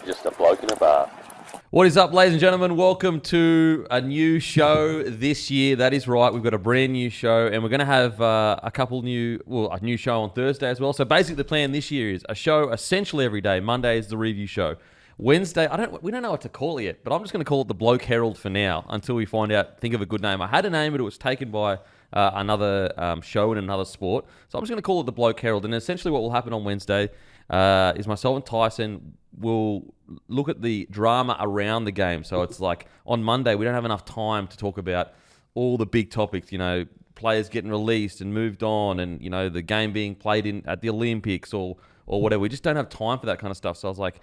just a bloke in a bar. What is up, ladies and gentlemen? Welcome to a new show this year. That is right. We've got a brand new show, and we're going to have a new show on Thursday as well. So basically, the plan this year is a show essentially every day. Monday is the review show. Wednesday, we don't know what to call it yet, but I'm just going to call it the Bloke Herald for now until we think of a good name. I had a name, but it was taken by another show in another sport. So I'm just going to call it the Bloke Herald. And essentially what will happen on Wednesday is myself and Tyson will look at the drama around the game. So it's like on Monday, we don't have enough time to talk about all the big topics, players getting released and moved on and, the game being played at the Olympics or whatever. We just don't have time for that kind of stuff. So I was like,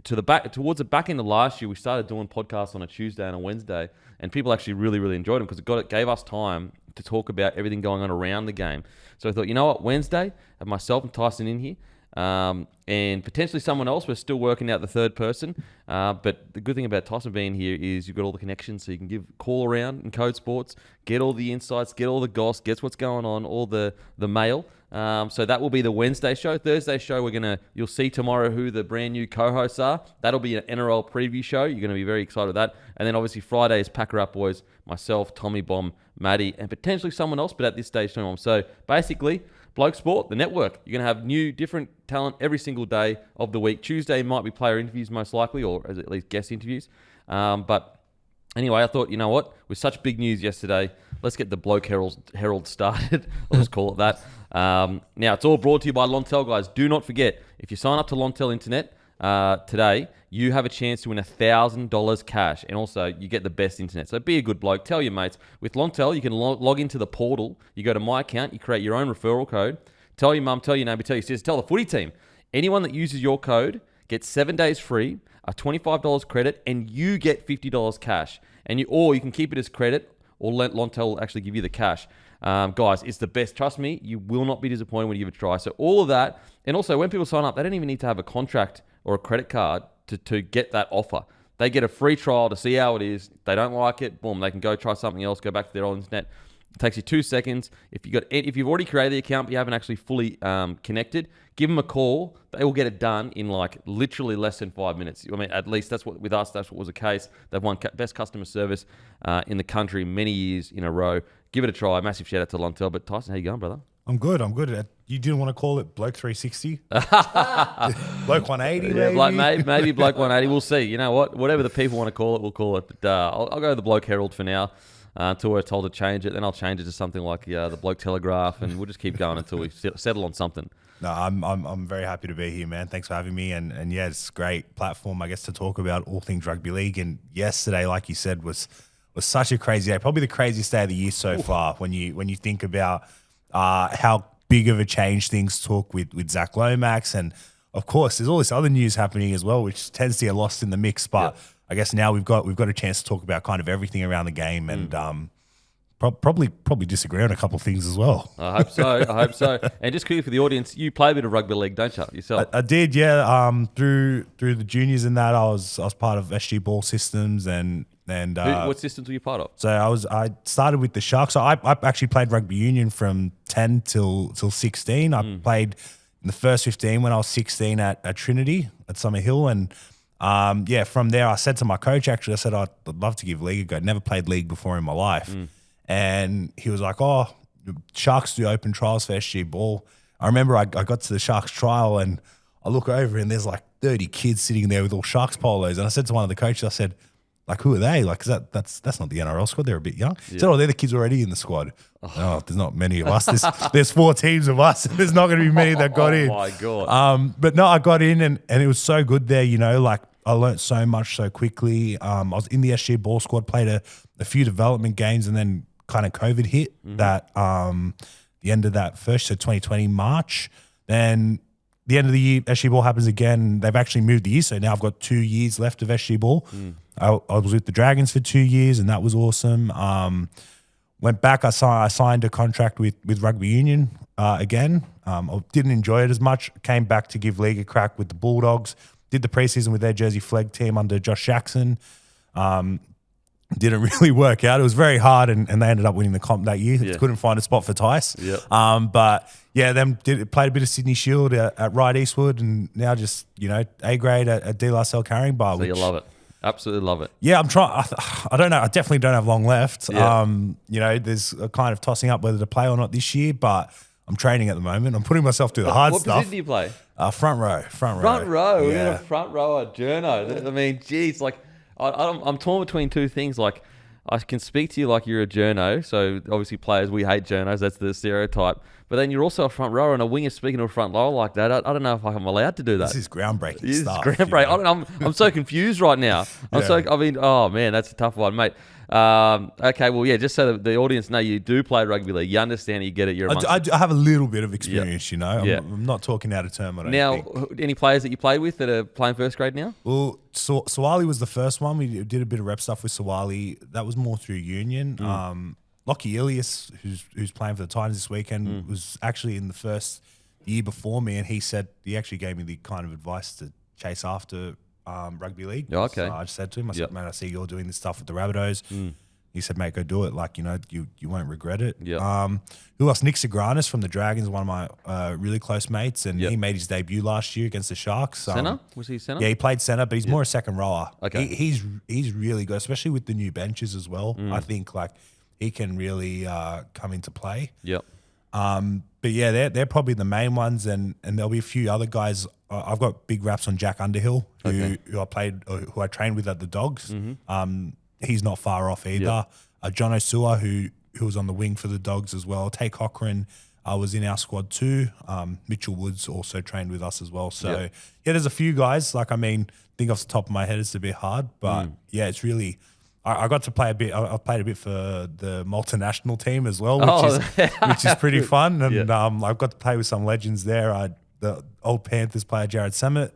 towards the back end of last year, we started doing podcasts on a Tuesday and a Wednesday, and people actually really, really enjoyed them because it gave us time to talk about everything going on around the game. So I thought, you know what, Wednesday, have myself and Tyson in here, and potentially someone else. We're still working out the third person, but the good thing about Tyson being here is you've got all the connections, so you can call around in Code Sports, get all the insights, get all the goss, get what's going on, all the mail. So that will be the Wednesday show. Thursday show, you'll see tomorrow who the brand new co-hosts are. That'll be an NRL preview show. You're going to be very excited with that. And then obviously Friday is Packer Up Boys, myself, Tommy Bomb, Maddie, and potentially someone else, but at this stage, no one. So basically, Bloke Sport, the network. You're going to have new, different talent every single day of the week. Tuesday might be player interviews most likely, or at least guest interviews. But anyway, I thought, you know what? With such big news yesterday, let's get the Bloke Herald started. I'll just call it that. Now, it's all brought to you by Lontel, guys. Do not forget, if you sign up to Lontel Internet today, you have a chance to win $1,000 cash, and also you get the best internet. So be a good bloke. Tell your mates. With Lontel, you can log into the portal. You go to My Account. You create your own referral code. Tell your mum, tell your neighbour, tell your sister, tell the footy team. Anyone that uses your code gets 7 days free, a $25 credit, and you get $50 cash. Or you can keep it as credit, or Lontel will actually give you the cash. Guys, it's the best. Trust me, you will not be disappointed when you give it a try. So all of that, and also when people sign up, they don't even need to have a contract or a credit card to get that offer. They get a free trial to see how it is. If they don't like it, boom, they can go try something else, go back to their old internet. It takes you 2 seconds. If you've already created the account but you haven't actually fully connected, give them a call. They will get it done in literally less than 5 minutes. I mean, at least that's what was the case. They've won best customer service in the country many years in a row. Give it a try. Massive shout out to Lontel. But Tyson, how you going, brother? I'm good. You didn't want to call it Bloke 360? Bloke 180, maybe? Yeah, maybe Bloke 180. We'll see. You know what? Whatever the people want to call it, we'll call it. But I'll go with the Bloke Herald for now until we're told to change it. Then I'll change it to something like the Bloke Telegraph, and we'll just keep going until we settle on something. No, I'm very happy to be here, man. Thanks for having me. And yeah, it's a great platform, I guess, to talk about all things rugby league. And yesterday, like you said, was such a crazy day. Probably the craziest day of the year so far when you think about how big of a change things took with Zac Lomax. And of course, there's all this other news happening as well, which tends to get lost in the mix. But I guess now we've got a chance to talk about kind of everything around the game and probably disagree on a couple of things as well. I hope so. And just quickly for the audience, you play a bit of rugby league, don't you, yourself? I did, yeah. Through the juniors and that, I was part of SG Ball Systems and what systems were you part of? So I started with the Sharks. So I actually played rugby union from 10 till 16. I played in the first 15 when I was 16 at Trinity at Summer Hill. And from there I said to my coach, actually, I said, I'd love to give league a go. Never played league before in my life. And he was like, oh, Sharks do open trials for SG Ball. I remember I got to the Sharks trial and I look over and there's 30 kids sitting there with all Sharks polos. And I said to one of the coaches, I said, who are they? That's not the NRL squad. They're a bit young. Yeah. So they're the kids already in the squad. Oh, there's not many of us. There's 4 teams of us. There's not going to be many that got in. Oh my God. But no, I got in and it was so good there. I learned so much so quickly. I was in the SG Ball squad, played a few development games, and then kind of COVID hit that the end of that first, so 2020 March. Then the end of the year, SG Ball happens again. They've actually moved the year, so now I've got 2 years left of SG Ball. I was with the Dragons for 2 years, and that was awesome. Went back, I signed a contract with rugby union again. I didn't enjoy it as much. Came back to give league a crack with the Bulldogs. Did the preseason with their Jersey Flegg team under Josh Jackson. didn't really work out. It was very hard, and they ended up winning the comp that year. Yeah. Couldn't find a spot for Tice. Yep. But yeah, played a bit of Sydney Shield at Right Eastwood, and now just A grade at DLSL Carrying Bar. So you love it. Absolutely love it. Yeah, I'm trying. I don't know. I definitely don't have long left. Yeah. There's a kind of tossing up whether to play or not this year, but I'm training at the moment. I'm putting myself through the hard stuff. What position do you play? Front row. Front row. Yeah. You're a front rower, journo. I mean, geez, like I'm torn between two things. Like I can speak to you like you're a journo. So obviously players, we hate journos. That's the stereotype. But then you're also a front rower and a winger speaking to a front rower like that. I don't know if I'm allowed to do that. This is groundbreaking This stuff. is groundbreaking. I'm so confused right now. Oh man, that's a tough one, mate. Okay, well, yeah, just so that the audience know you do play rugby league. You understand it, you get it, you're amongst I have a little bit of experience, Yeah. I'm not talking out of term, I don't Now, think. any players that you played with that are playing first grade now? Well, Sawali was the first one. We did a bit of rep stuff with Sawali. That was more through Union. Lockie Ilias, who's playing for the Titans this weekend, was actually in the first year before me, and he actually gave me the kind of advice to chase after rugby league. Oh, okay. So I just said to him, I said, Yep. man, I see you're doing this stuff with the Rabbitohs. He said, mate, go do it. Like, you won't regret it. Yep. Who else? Nick Sagranis from the Dragons, one of my really close mates, and Yep. he made his debut last year against the Sharks. Centre? Was he centre? Yeah, he played centre, but he's more a second rower. Okay. He's really good, especially with the new benches as well. I think like he can really come into play. Yep. But yeah, they're probably the main ones, and there'll be a few other guys. I've got big raps on Jack Underhill, who I trained with at the Dogs. He's not far off either. John Osua, who was on the wing for the Dogs as well. Tay Cochran was in our squad too. Mitchell Woods also trained with us as well. So yeah, there's a few guys. Like, I think off the top of my head it's a bit hard, but yeah, it's really. I got to play a bit. I played a bit for the multinational team as well, which is pretty fun. And I've got to play with some legends there. The old Panthers player Jared Sammet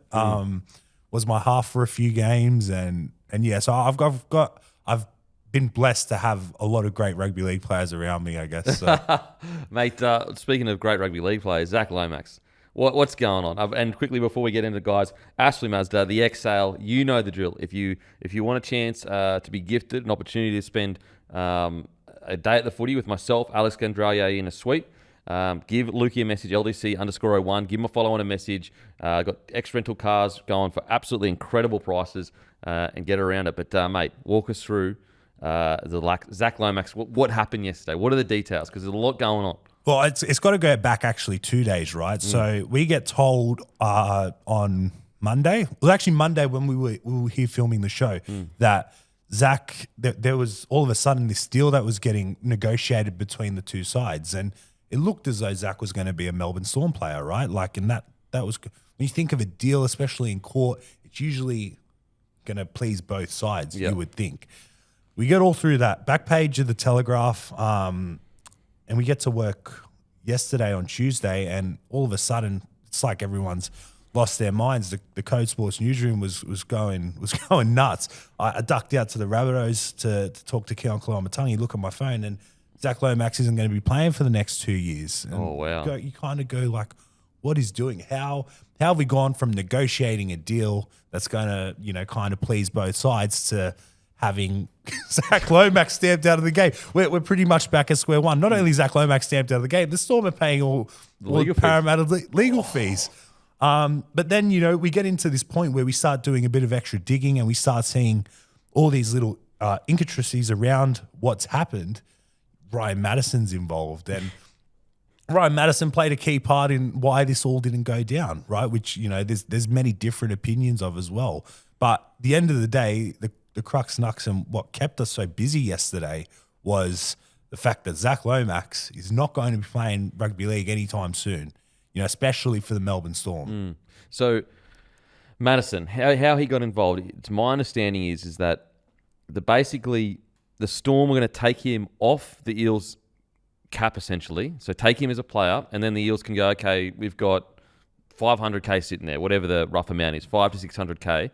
was my half for a few games, and yeah, so I've been blessed to have a lot of great rugby league players around me, I guess. So. Mate, speaking of great rugby league players, Zac Lomax. What's going on? And quickly before we get into guys, Ashley Mazda, the X-Sale, you know the drill. If you want a chance to be gifted an opportunity to spend a day at the footy with myself, Alex Gandralier in a suite, give Lukey a message, LDC_01. Give him a follow on a message. Got X-Rental cars going for absolutely incredible prices and get around it. But mate, walk us through Zac Lomax. What happened yesterday? What are the details? Because there's a lot going on. Well, it's got to go back actually 2 days, right? So we get told on Monday, well, actually Monday when we were here filming the show, that Zac, there was all of a sudden this deal that was getting negotiated between the two sides, and it looked as though Zac was going to be a Melbourne Storm player, right? Like, and that was, when you think of a deal, especially in court, it's usually going to please both sides. You would think. We get all through that back page of the Telegraph. And we get to work yesterday on Tuesday, and all of a sudden, it's like everyone's lost their minds. The Code Sports newsroom was going nuts. I ducked out to the Rabbitohs to talk to Keon Koloamatangi, look at my phone, and Zac Lomax isn't going to be playing for the next 2 years. And oh, wow. You kind of go like, what is doing? How have we gone from negotiating a deal that's going to, kind of please both sides to having Zac Lomax stamped out of the game? We're pretty much back at square one. Not only Zac Lomax stamped out of the game, the Storm are paying all the Parramatta legal fees. But then, we get into this point where we start doing a bit of extra digging, and we start seeing all these little intricacies around what's happened. Ryan Madison's involved, and Ryan Madison played a key part in why this all didn't go down, right? Which, there's many different opinions of as well. But at the end of the day, the crux nux and what kept us so busy yesterday was the fact that Zac Lomax is not going to be playing rugby league anytime soon, especially for the Melbourne Storm. So Madison, how he got involved, it's my understanding is that basically the Storm were going to take him off the Eels cap essentially. So take him as a player, and then the Eels can go, okay, we've got 500K sitting there, whatever the rough amount is, 500 to 600K.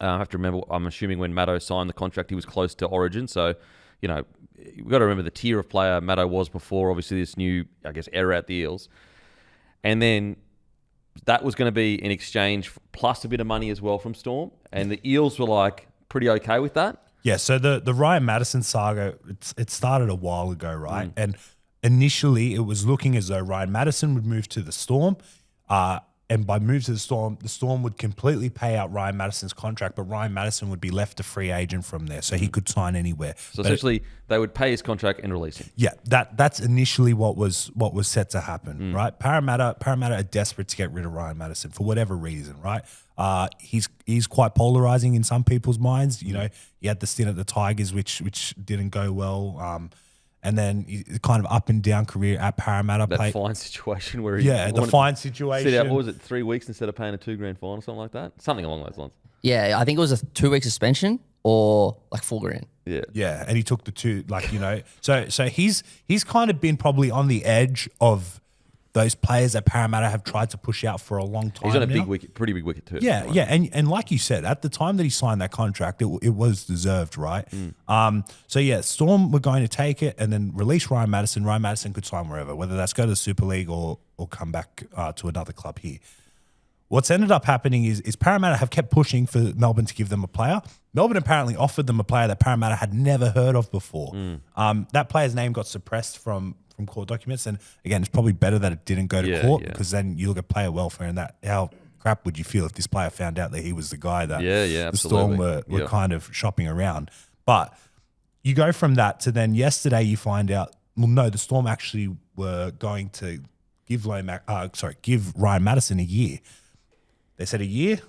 I have to remember, I'm assuming when Maddo signed the contract, he was close to Origin. So, we've got to remember the tier of player Maddo was before, obviously, this new, I guess, era at the Eels. And then that was going to be in exchange plus a bit of money as well from Storm. And the Eels were like pretty okay with that. Yeah, so the Ryan Madison saga, it started a while ago, right? And initially it was looking as though Ryan Madison would move to the Storm. And by move to the Storm would completely pay out Ryan Madison's contract, but Ryan Madison would be left a free agent from there, so he could sign anywhere. So essentially, they would pay his contract and release him. Yeah, that's initially what was set to happen, right? Parramatta are desperate to get rid of Ryan Madison for whatever reason, right? He's quite polarizing in some people's minds. You know, he had the stint at the Tigers, which didn't go well. And then kind of up and down career at Parramatta. That fine situation where he the fine situation. Sit out, what was it, 3 weeks instead of paying a $2,000 fine or something like that? Something along those lines. Yeah, I think it was a 2-week suspension or like $4,000. Yeah, and he took the two, like, you know. So he's kind of been probably on the edge of those players that Parramatta have tried to push out for a long time. He's on a big wicket, pretty big wicket too. Yeah, right? And like you said, at the time that he signed that contract, it was deserved, right? So yeah, Storm were going to take it and then release Ryan Madison. Ryan Madison could sign wherever, whether that's go to the Super League or come back to another club here. What's ended up happening is Parramatta have kept pushing for Melbourne to give them a player. Melbourne apparently offered them a player that Parramatta had never heard of before. That player's name got suppressed from court documents, and again, it's probably better that it didn't go to court because then you look at player welfare and that how crap would you feel if this player found out that he was the guy that the Storm were kind of shopping around. But you go from that to then yesterday you find out, well, no, the Storm actually were going to give Ryan Madison a year. They said a year.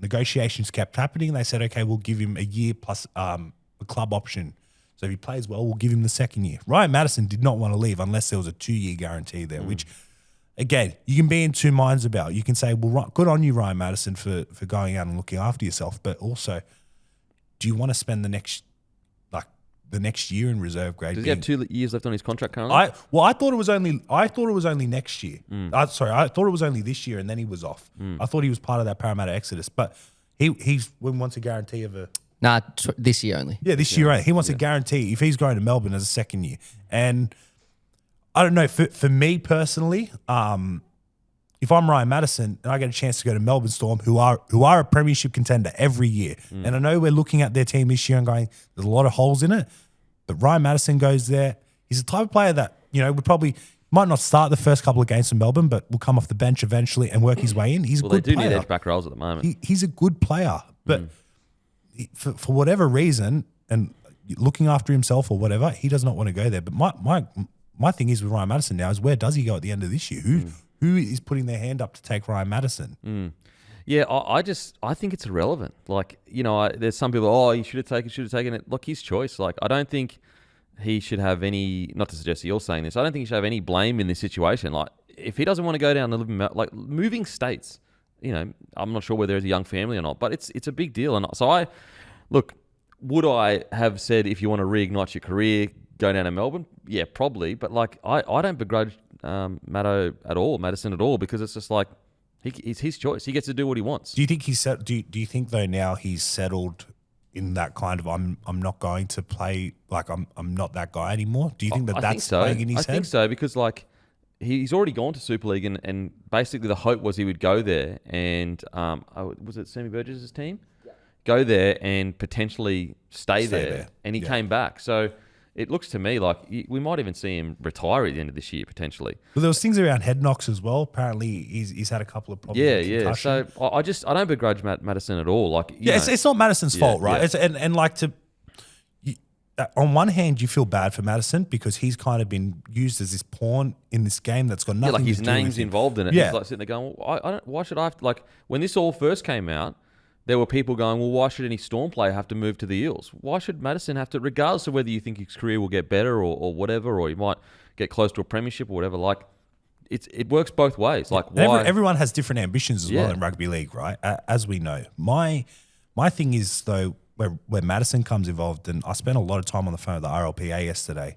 Negotiations kept happening. They said, okay, we'll give him a year plus a club option. So if he plays well, we'll give him the second year. Ryan Madison did not want to leave unless there was a 2-year guarantee there, which, again, you can be in two minds about. You can say, well, good on you, Ryan Madison, for going out and looking after yourself. But also, do you want to spend the next year in reserve grade? Does he have 2 years left on his contract currently? I thought it was only next year. I thought it was only this year, and then he was off. I thought he was part of that Parramatta exodus, but he wants a guarantee of a. Nah, this year only. Yeah, this year only. He wants a guarantee if he's going to Melbourne as a second year. And I don't know, for me personally, if I'm Ryan Madison and I get a chance to go to Melbourne Storm, who are a premiership contender every year, and I know we're looking at their team this year and going, there's a lot of holes in it, but Ryan Madison goes there. He's the type of player that, you know, might not start the first couple of games for Melbourne, but will come off the bench eventually and work his way in. He's a good player. They do need edge back roles at the moment. He's a good player, but for whatever reason, and looking after himself or whatever, he does not want to go there. But my thing is with Ryan Madison now is, where does he go at the end of this year? Who is putting their hand up to take Ryan Madison? Yeah, I think it's irrelevant. Like, you know, there's some people, he should have taken it. Look, his choice. Like, I don't think he should have any, not to suggest that you're saying this, I don't think he should have any blame in this situation. Like, if he doesn't want to go down and live in, like, moving states, you know, I'm not sure whether it's a young family or not, but it's a big deal. And so would I have said, if you want to reignite your career, go down to Melbourne? Yeah, probably. But like, I don't begrudge Madison at all, because it's just like, it's his choice. He gets to do what he wants. Do you think do you think though now he's settled in that kind of, I'm not going to play, like I'm not that guy anymore? Do you think that's playing in his head? I think so, because like, he's already gone to Super League, and basically the hope was he would go there and was it Sammy Burgess' team? Yeah. Go there and potentially stay there. And he came back. So it looks to me like we might even see him retire at the end of this year potentially. Well, there was things around head knocks as well. Apparently he's had a couple of problems. Yeah. So I don't begrudge Madison at all. Like, it's not Madison's fault, right? Yeah. It's and like to. On one hand, you feel bad for Madison because he's kind of been used as this pawn in this game that's got nothing to do with him. Like his name's involved in it. Yeah. He's like sitting there going, well, why should I have to, like, when this all first came out, there were people going, well, why should any Storm player have to move to the Eels? Why should Madison have to, regardless of whether you think his career will get better or whatever, or he might get close to a premiership or whatever, like, it works both ways. Like, why? Everyone has different ambitions as well in rugby league, right? As we know. My thing is, though, where Madison comes involved, and I spent a lot of time on the phone with the RLPA yesterday.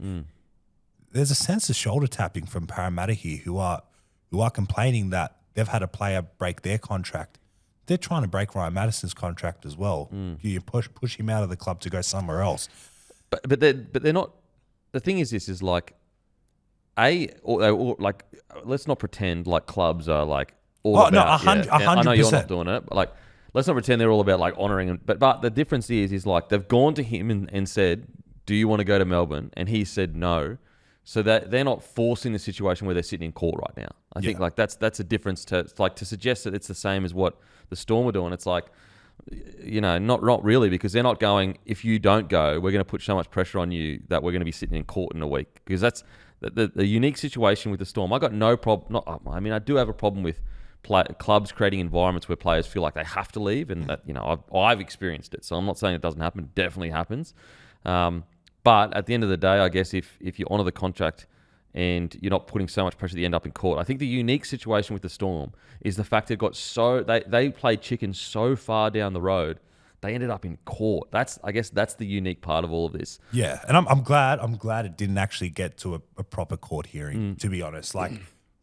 There's a sense of shoulder tapping from Parramatta here, who are complaining that they've had a player break their contract. They're trying to break Ryan Madison's contract as well. You push him out of the club to go somewhere else. But they're not. The thing is, this is like like, let's not pretend like clubs are like all about. 100%. I know you're not doing it, but like, let's not pretend they're all about like honouring him. But the difference is like they've gone to him and said, do you want to go to Melbourne? And he said no. So that they're not forcing the situation where they're sitting in court right now. I think like that's a difference to like to suggest that it's the same as what the Storm are doing. It's like, not really, because they're not going, if you don't go, we're going to put so much pressure on you that we're going to be sitting in court in a week. Because that's the unique situation with the Storm. I got no problem. I do have a problem with clubs creating environments where players feel like they have to leave, and that I've experienced it. So I'm not saying it doesn't happen. It definitely happens. But at the end of the day, I guess if you honour the contract and you're not putting so much pressure that you end up in court, I think the unique situation with the Storm is the fact they played chicken so far down the road, they ended up in court. I guess that's the unique part of all of this. Yeah, and I'm glad it didn't actually get to a proper court hearing, to be honest. Like,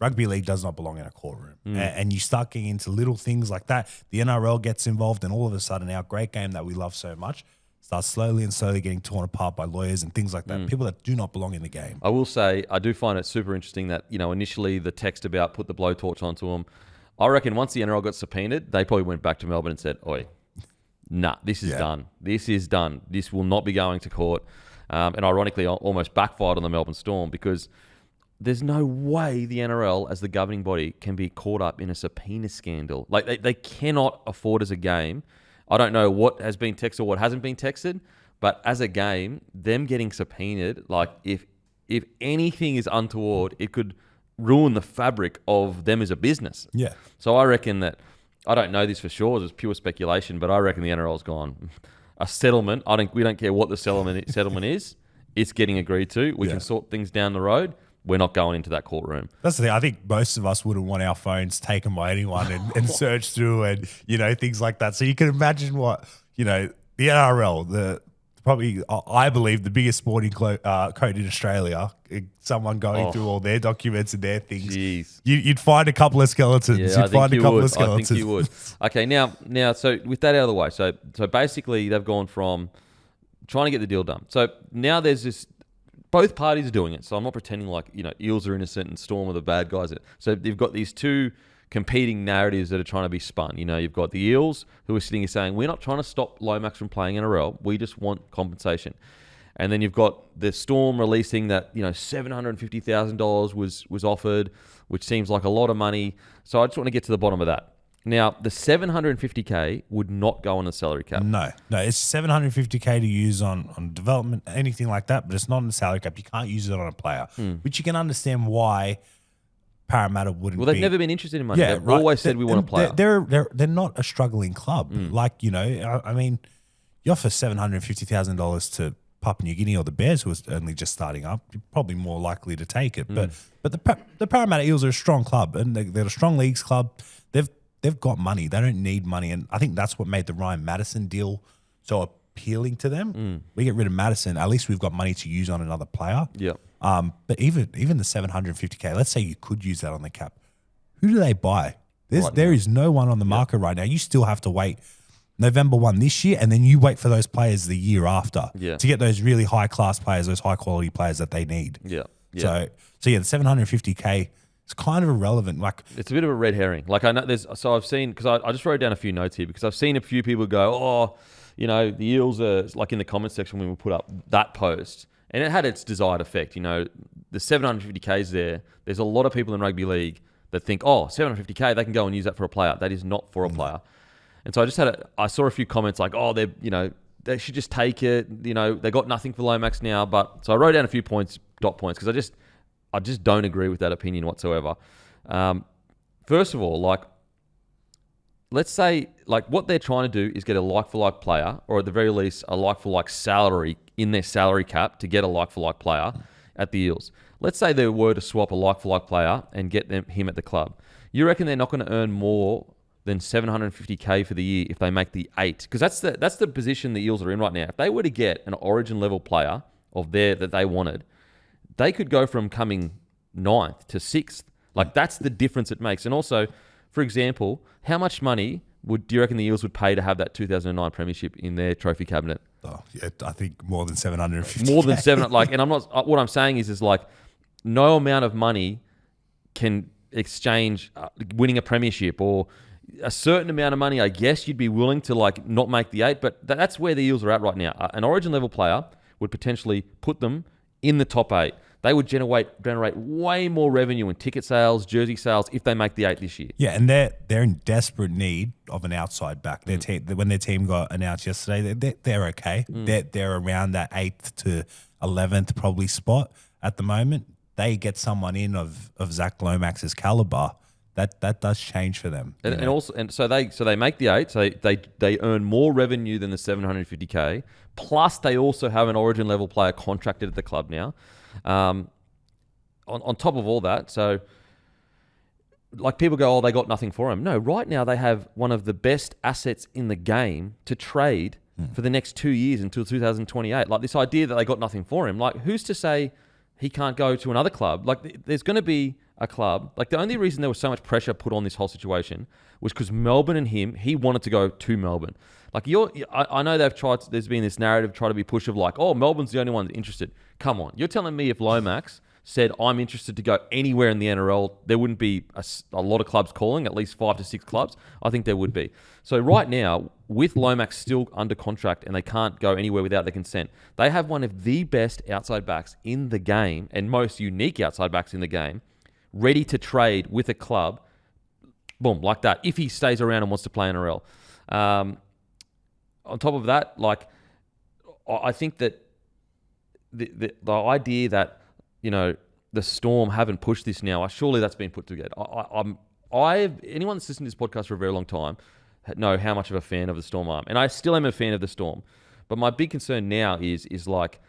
rugby league does not belong in a courtroom. And you start getting into little things like that. The NRL gets involved, and all of a sudden our great game that we love so much starts slowly getting torn apart by lawyers and things like that. People that do not belong in the game. I will say, I do find it super interesting that, initially the text about put the blowtorch onto them, I reckon once the NRL got subpoenaed, they probably went back to Melbourne and said, oi, nah, this is done. This is done. This will not be going to court. And ironically, almost backfired on the Melbourne Storm, because there's no way the NRL as the governing body can be caught up in a subpoena scandal. Like they cannot afford as a game. I don't know what has been texted or what hasn't been texted, but as a game, them getting subpoenaed, like if anything is untoward, it could ruin the fabric of them as a business. Yeah. So I reckon that, I don't know this for sure, it's pure speculation, but I reckon the NRL's gone, a settlement, we don't care what the settlement is, it's getting agreed to. We can sort things down the road. We're not going into that courtroom. That's the thing. I think most of us wouldn't want our phones taken by anyone and searched through and, things like that. So you can imagine what, the NRL, I believe, the biggest sporting code in Australia, someone going through all their documents and their things. Jeez. You'd find a couple of skeletons. Yeah, I think you would. Okay, now, so with that out of the way, so basically they've gone from trying to get the deal done. So now there's this, both parties are doing it. So I'm not pretending like, Eels are innocent and Storm are the bad guys. So you've got these two competing narratives that are trying to be spun. You've got the Eels who are sitting here saying, we're not trying to stop Lomax from playing NRL. We just want compensation. And then you've got the Storm releasing that, $750,000 was offered, which seems like a lot of money. So I just want to get to the bottom of that. Now, the $750K would not go on the salary cap. No, it's $750K to use on development, anything like that, but it's not on the salary cap. You can't use it on a player, which you can understand why Parramatta wouldn't. Well, they've never been interested in money. Yeah, they've always said we want a player. They're not a struggling club. Like, you offer $750,000 to Papua New Guinea or the Bears, who was only just starting up, you're probably more likely to take it. But the Parramatta Eels are a strong club, and they're a strong leagues club. They've got money. They don't need money. And I think that's what made the Ryan Madison deal so appealing to them. We get rid of Madison, at least we've got money to use on another player. Yeah. But even the $750K, let's say you could use that on the cap. Who do they buy? There is no one on the market right now. You still have to wait November 1 this year, and then you wait for those players the year after to get those really high-class players, those high-quality players that they need. Yeah. So the $750K, it's kind of irrelevant. Like, it's a bit of a red herring. Like, I know I've seen, because I just wrote down a few notes here, because I've seen a few people go, the Eels are, like in the comment section when we put up that post, and it had its desired effect. The 750K is there. There's a lot of people in rugby league that think, $750K, they can go and use that for a player. That is not for a player. And so I saw a few comments like, they should just take it. They got nothing for Lomax now. But so I wrote down a few dot points, because I just don't agree with that opinion whatsoever. First of all, let's say, what they're trying to do is get a like-for-like player, or at the very least, a like-for-like salary in their salary cap to get a like-for-like player at the Eels. Let's say they were to swap a like-for-like player and get him at the club. You reckon they're not going to earn more than $750K for the year if they make the 8? Because that's the position the Eels are in right now. If they were to get an origin-level player that they wanted, they could go from coming 9th to 6th. That's the difference it makes. And also, for example, how much money do you reckon the Eels would pay to have that 2009 premiership in their trophy cabinet? Oh, yeah, I think more than $750K. More than 7. And I'm not. What I'm saying is no amount of money can exchange winning a premiership or a certain amount of money, I guess you'd be willing to like not make the 8, but that's where the Eels are at right now. An Origin level player would potentially put them in the top 8. They would generate way more revenue in ticket sales, jersey sales if they make the 8 this year. Yeah, and they're in desperate need of an outside back. Their team, when their team got announced yesterday, they're okay. They're around that 8th to 11th probably spot at the moment. They get someone in of Zac Lomax's caliber. That does change for them. And so they make the 8. So they earn more revenue than the 750K. Plus they also have an Origin level player contracted at the club now. On top of all that, so like people go, oh, they got nothing for him. No, right now they have one of the best assets in the game to trade for the next 2 years until 2028. Like this idea that they got nothing for him, like who's to say he can't go to another club? Like there's going to be a club. Like the only reason there was so much pressure put on this whole situation was because Melbourne and he wanted to go to Melbourne. Like I know they've tried. There's been this narrative try to be pushed of like, oh, Melbourne's the only one interested. Come on, you're telling me if Lomax said I'm interested to go anywhere in the NRL, there wouldn't be a lot of clubs calling, at least 5 to 6 clubs. I think there would be. So right now, with Lomax still under contract and they can't go anywhere without their consent, they have one of the best outside backs in the game and most unique outside backs in the game, ready to trade with a club, boom, like that, if he stays around and wants to play NRL. On top of that, like, I think that the idea that, you know, the Storm haven't pushed this now, surely that's been put together. Anyone that's listened to this podcast for a very long time know how much of a fan of the Storm I am. And I still am a fan of the Storm. But my big concern now is like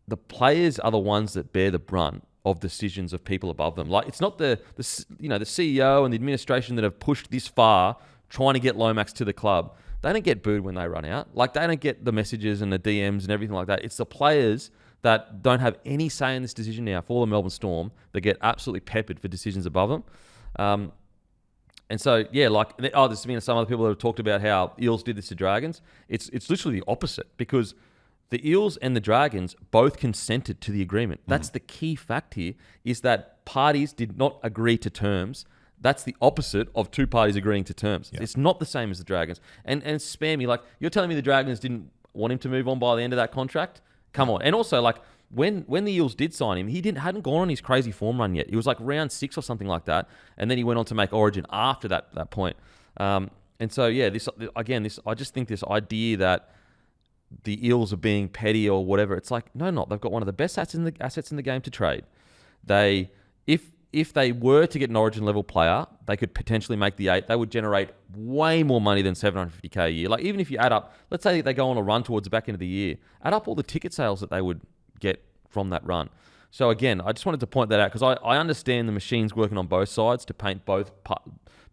the players are the ones that bear the brunt of decisions of people above them. Like it's not the CEO and the administration that have pushed this far trying to get Lomax to the club. They don't get booed when they run out. Like they don't get the messages and the DMs and everything like that. It's the players that don't have any say in this decision now for the Melbourne Storm that get absolutely peppered for decisions above them. And so, yeah, like, there's been some other people that have talked about how Eels did this to Dragons. It's literally the opposite because the Eels and the Dragons both consented to the agreement. That's the key fact here, is that parties did not agree to terms. That's the opposite of two parties agreeing to terms. Yeah. It's not the same as the Dragons. And spare me, like, you're telling me the Dragons didn't want him to move on by the end of that contract? Come on. And also, like, when the Eels did sign him, he hadn't gone on his crazy form run yet. He was like round 6 or something like that, and then he went on to make Origin after that point. And so, yeah, I just think this idea that the Eels are being petty or whatever, it's like, no, they've got one of the best assets in the game to trade. If they were to get an Origin level player, they could potentially make the 8. They would generate way more money than $750K a year. Like even if you add up, let's say they go on a run towards the back end of the year, add up all the ticket sales that they would get from that run. So again, I just wanted to point that out because I understand the machine's working on both sides to paint both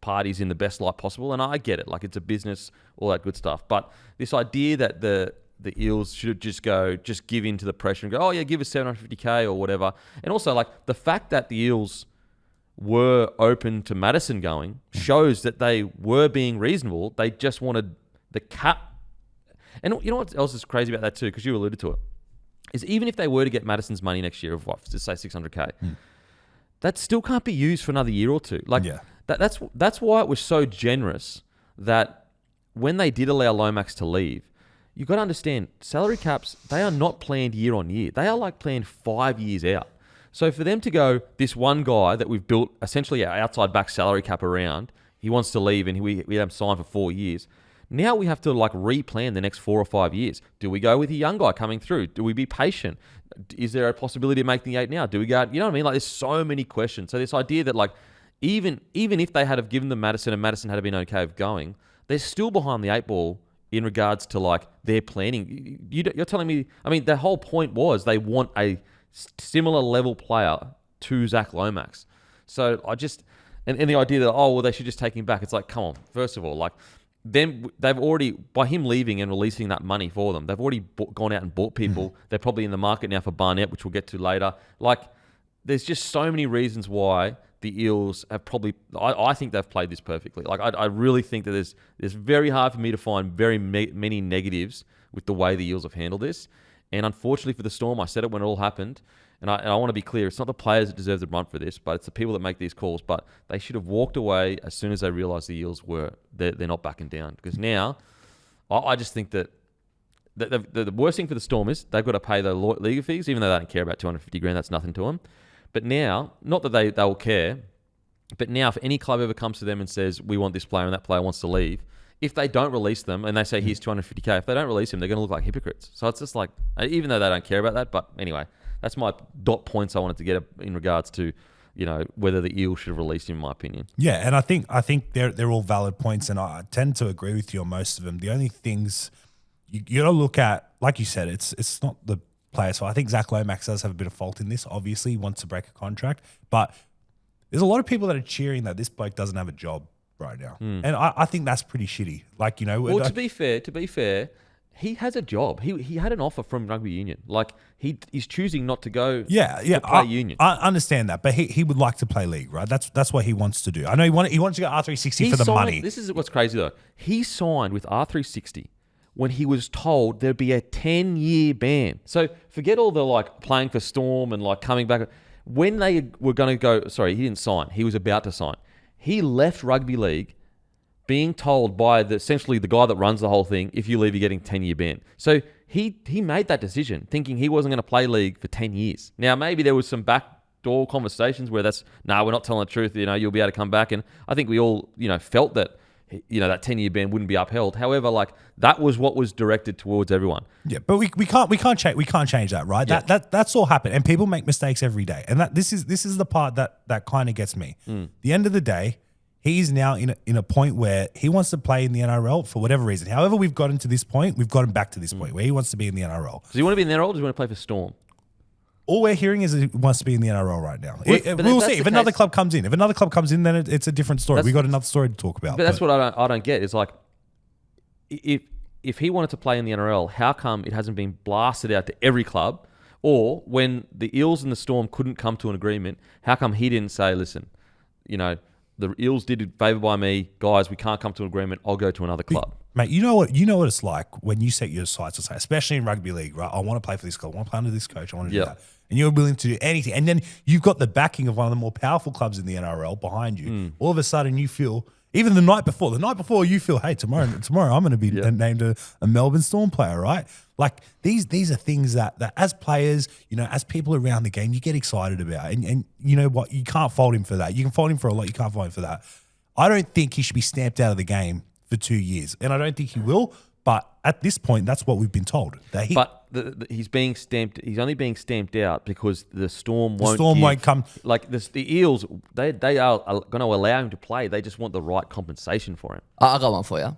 parties in the best light possible, and I get it. Like it's a business, all that good stuff. But this idea that the Eels should just give in to the pressure and go, oh yeah, give us $750K or whatever. And also like the fact that the Eels were open to Madison going shows that they were being reasonable. They just wanted the cap. And you know what else is crazy about that too, because you alluded to it, is even if they were to get Madison's money next year of what, just say $600K, that still can't be used for another year or two. Like that's why it was so generous that when they did allow Lomax to leave, you've got to understand, salary caps, they are not planned year on year. They are like planned 5 years out. So for them to go, this one guy that we've built essentially our outside back salary cap around, he wants to leave and we have him signed for 4 years. Now we have to like replan the next 4 or 5 years. Do we go with a young guy coming through? Do we be patient? Is there a possibility of making the 8 now? Do we go, you know what I mean? Like there's so many questions. So this idea that like, even if they had have given them Madison and Madison had been okay with going, they're still behind the 8 ball in regards to like their planning. You're telling me, I mean, the whole point was they want a similar level player to Zac Lomax. So I just, and the idea that, oh, well, they should just take him back. It's like, come on. First of all, like, then they've already, by him leaving and releasing that money for them, they've already gone out and bought people. They're probably in the market now for Barnett, which we'll get to later. Like, there's just so many reasons why the Eels have probably, I think they've played this perfectly. Like, I really think that there's very hard for me to find very many negatives with the way the Eels have handled this. And unfortunately for the Storm, I said it when it all happened, and I want to be clear, it's not the players that deserve the brunt for this, but it's the people that make these calls. But they should have walked away as soon as they realised the Eels they're not backing down. Because now, I just think that the worst thing for the Storm is they've got to pay the league fees, even though they don't care about 250 grand, that's nothing to them. But now, not that they will care, but now if any club ever comes to them and says, we want this player and that player wants to leave, if they don't release them and they say, here's 250K, if they don't release him, they're going to look like hypocrites. So it's just like, even though they don't care about that, but anyway, that's my dot points I wanted to get in regards to, whether the Eels should have released him, in my opinion. Yeah, and I think they're all valid points, and I tend to agree with you on most of them. The only things you got to look at, like you said, it's not the players' fault. I think Zac Lomax does have a bit of fault in this. Obviously, he wants to break a contract, but there's a lot of people that are cheering that this bloke doesn't have a job right now, and I think that's pretty shitty. Like, well, to be fair, he has a job. He had an offer from rugby union. Like, he's choosing not to go. To play union. I understand that, but he would like to play league, right? That's what he wants to do. I know he wants to go R360 for the money. This is what's crazy though. He signed with R360 when he was told there'd be a 10-year ban. So forget all the playing for Storm and coming back. When they were going to go, sorry, he didn't sign. He was about to sign. He left rugby league being told by essentially the guy that runs the whole thing, if you leave, you're getting 10-year ban. So he made that decision thinking he wasn't going to play league for 10 years. Now, maybe there was some backdoor conversations where we're not telling the truth, you'll be able to come back. And I think we all, felt that, that 10-year ban wouldn't be upheld. However, that was what was directed towards everyone. Yeah, but we can't change that, right? Yeah. That's all happened, and people make mistakes every day, and this is the part that kind of gets me. The end of the day, he's now in a point where he wants to play in the NRL for whatever reason. However, we've gotten to this point, we've gotten back to this point where he wants to be in the NRL. Does he want to be in the NRL or does he want to play for Storm? All we're hearing is he wants to be in the NRL right now. Well, we'll see if another club comes in. If another club comes in, then it's a different story. We've got another story to talk about. But that's what I don't get. Is if he wanted to play in the NRL, how come it hasn't been blasted out to every club? Or when the Eels and the Storm couldn't come to an agreement, how come he didn't say, listen, the Eels did a favour by me, guys, we can't come to an agreement, I'll go to another club. Mate, you know what it's like when you set your sights to say, especially in rugby league, right? I want to play for this club, I want to play under this coach, I want to do that. And you're willing to do anything. And then you've got the backing of one of the more powerful clubs in the NRL behind you. All of a sudden you feel, even the night before you feel, hey, tomorrow I'm going to be named a Melbourne Storm player, right? Like these are things that as players, as people around the game, you get excited about. And you know what? You can't fault him for that. You can fault him for a lot. You can't fault him for that. I don't think he should be stamped out of the game for 2 years. And I don't think he will. But at this point, that's what we've been told. He's being stamped. He's only being stamped out because the Storm won't. Won't come. Like the Eels, they are going to allow him to play. They just want the right compensation for him. I got one for you.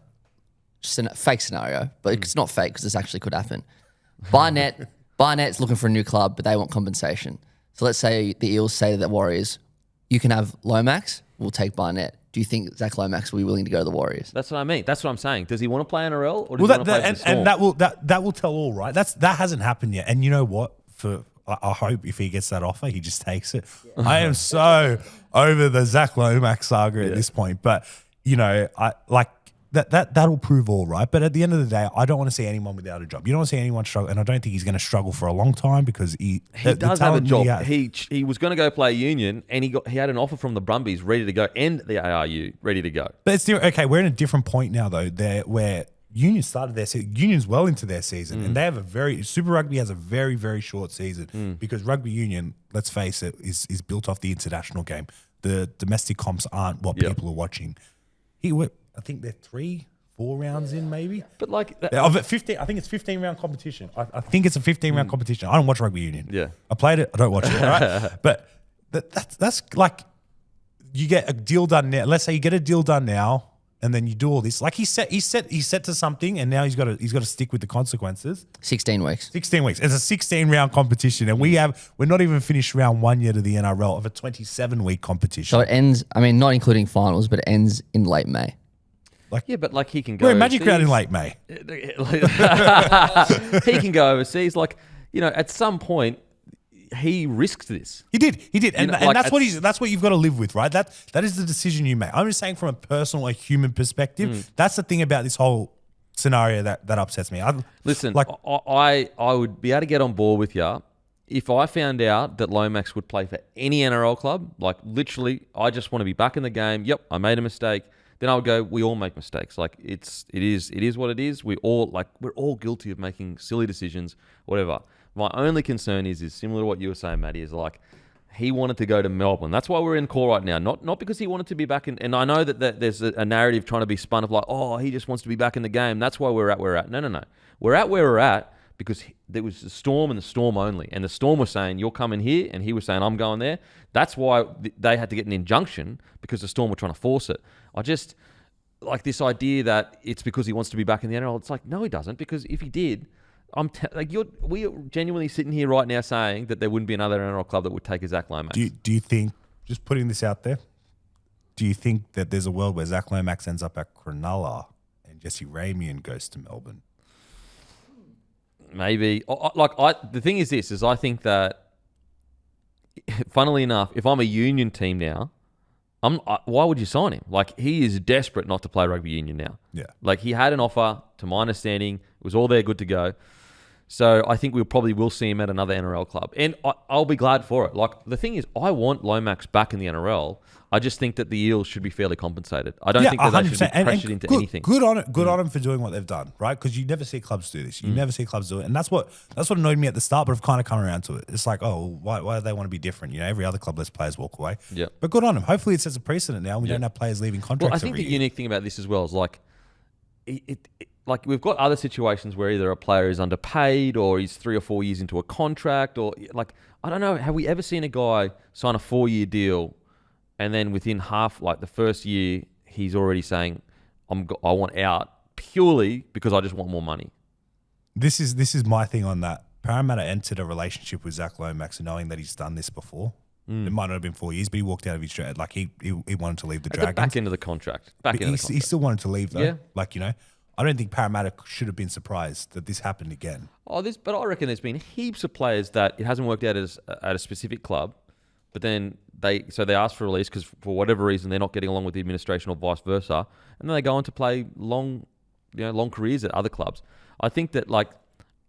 Just a fake scenario, but it's not fake because this actually could happen. Barnett's looking for a new club, but they want compensation. So let's say the Eels say to the Warriors, you can have Lomax, we'll take Barnett. Do you think Zac Lomax will be willing to go to the Warriors? That's what I mean. That's what I'm saying. Does he want to play NRL or does he want to play for the Storm? And that will tell all, right? That hasn't happened yet. And you know what? I hope if he gets that offer, he just takes it. Yeah. I am so over the Zac Lomax saga at this point. But that'll prove all, right? But at the end of the day, I don't want to see anyone without a job. You don't want to see anyone struggle, and I don't think he's going to struggle for a long time because he does have a job. He was going to go play union, and he had an offer from the Brumbies ready to go, and the ARU ready to go. But it's okay. We're in a different point now, though, where Union started their season. Union's well into their season, and they have Super Rugby has a very, very short season because Rugby Union, let's face it, is built off the international game. The domestic comps aren't what people are watching. I think they're 3-4 rounds in, maybe. But of it, 15. I think it's 15-round competition. I think it's a 15-round competition. I don't watch rugby union. Yeah, I played it. I don't watch it. Right? But that's like you get a deal done now. Let's say you get a deal done now, and then you do all this. Like he's set to something, and now he's got to stick with the consequences. 16 weeks. 16 weeks. It's a 16-round competition, and we're not even finished round 1 yet of the NRL of a 27-week competition. So it ends. I mean, not including finals, but it ends in late May. But he can go. We're in Magic Round in late May. He can go overseas. At some point, he risked this. He did, and that's what you've got to live with, right? That is the decision you make. I'm just saying from a personal, human perspective. That's the thing about this whole scenario that upsets me. Listen, I would be able to get on board with you if I found out that Lomax would play for any NRL club, like literally, I just want to be back in the game. Yep, I made a mistake. Then I would go, we all make mistakes. Like it is what it is. We're all guilty of making silly decisions, whatever. My only concern is similar to what you were saying, Matty, is like he wanted to go to Melbourne. That's why we're in call right now. Not because he wanted to be back in. And I know that there's a narrative trying to be spun of like, oh, he just wants to be back in the game. That's why we're at where we're at. No. We're at where we're at because there was the Storm and the Storm only. And the Storm was saying, you're coming here. And he was saying, I'm going there. That's why they had to get an injunction because the Storm were trying to force it. I just like this idea that it's because he wants to be back in the NRL. It's like, no, he doesn't. Because if he did, we are genuinely sitting here right now saying that there wouldn't be another NRL club that would take a Zac Lomax. Do you think, just putting this out there, do you think that there's a world where Zac Lomax ends up at Cronulla and Jesse Ramian goes to Melbourne? Maybe. The thing is this, is I think that, funnily enough, if I'm a union team now, why would you sign him? Like, he is desperate not to play rugby union now. Yeah. Like, he had an offer, to my understanding. It was all there, good to go. So I think we probably will see him at another NRL club. And I'll be glad for it. Like, the thing is, I want Lomax back in the NRL. I just think that the Eels should be fairly compensated. I don't think that they should be pressured into anything. Good on it. Good on them for doing what they've done, right? Because you never see clubs do this. You never see clubs do it, and that's what annoyed me at the start. But I've kind of come around to it. It's like, oh, why do they want to be different? You know, every other club lets players walk away. Yeah. But good on them. Hopefully, it sets a precedent now. And we don't have players leaving contracts. Well, I think the unique thing about this as well is like, like we've got other situations where either a player is underpaid or he's 3 or 4 years into a contract, or like, I don't know, have we ever seen a guy sign a 4-year deal and then within the first year, he's already saying, I want out purely because I just want more money? This is my thing on that. Parramatta entered a relationship with Zac Lomax knowing that he's done this before. It might not have been 4 years, but he walked out of his trade. Like he wanted to leave the Dragons. The back end of the contract. He still wanted to leave though. Yeah. Like, you know, I don't think Parramatta should have been surprised that this happened again. But I reckon there's been heaps of players that it hasn't worked out at a specific club, but then they ask for release because for whatever reason they're not getting along with the administration or vice versa, and then they go on to play long careers at other clubs. I think that, like,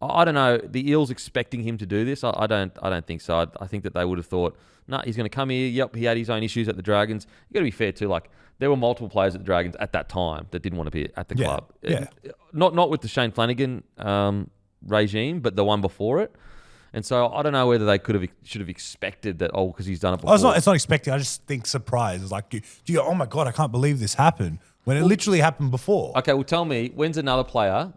I don't know, the Eels expecting him to do this. I don't think so. I think that they would have thought, he's going to come here. Yep, he had his own issues at the Dragons. You got to be fair too. Like, there were multiple players at the Dragons at that time that didn't want to be at the club. Yeah. Not with the Shane Flanagan regime, but the one before it. And so I don't know whether they should have expected that. Oh, because he's done it before. It's not expecting. I just think surprise. It's like, do you go, oh my God, I can't believe this happened when it literally happened before. Okay, well, tell me, when's another player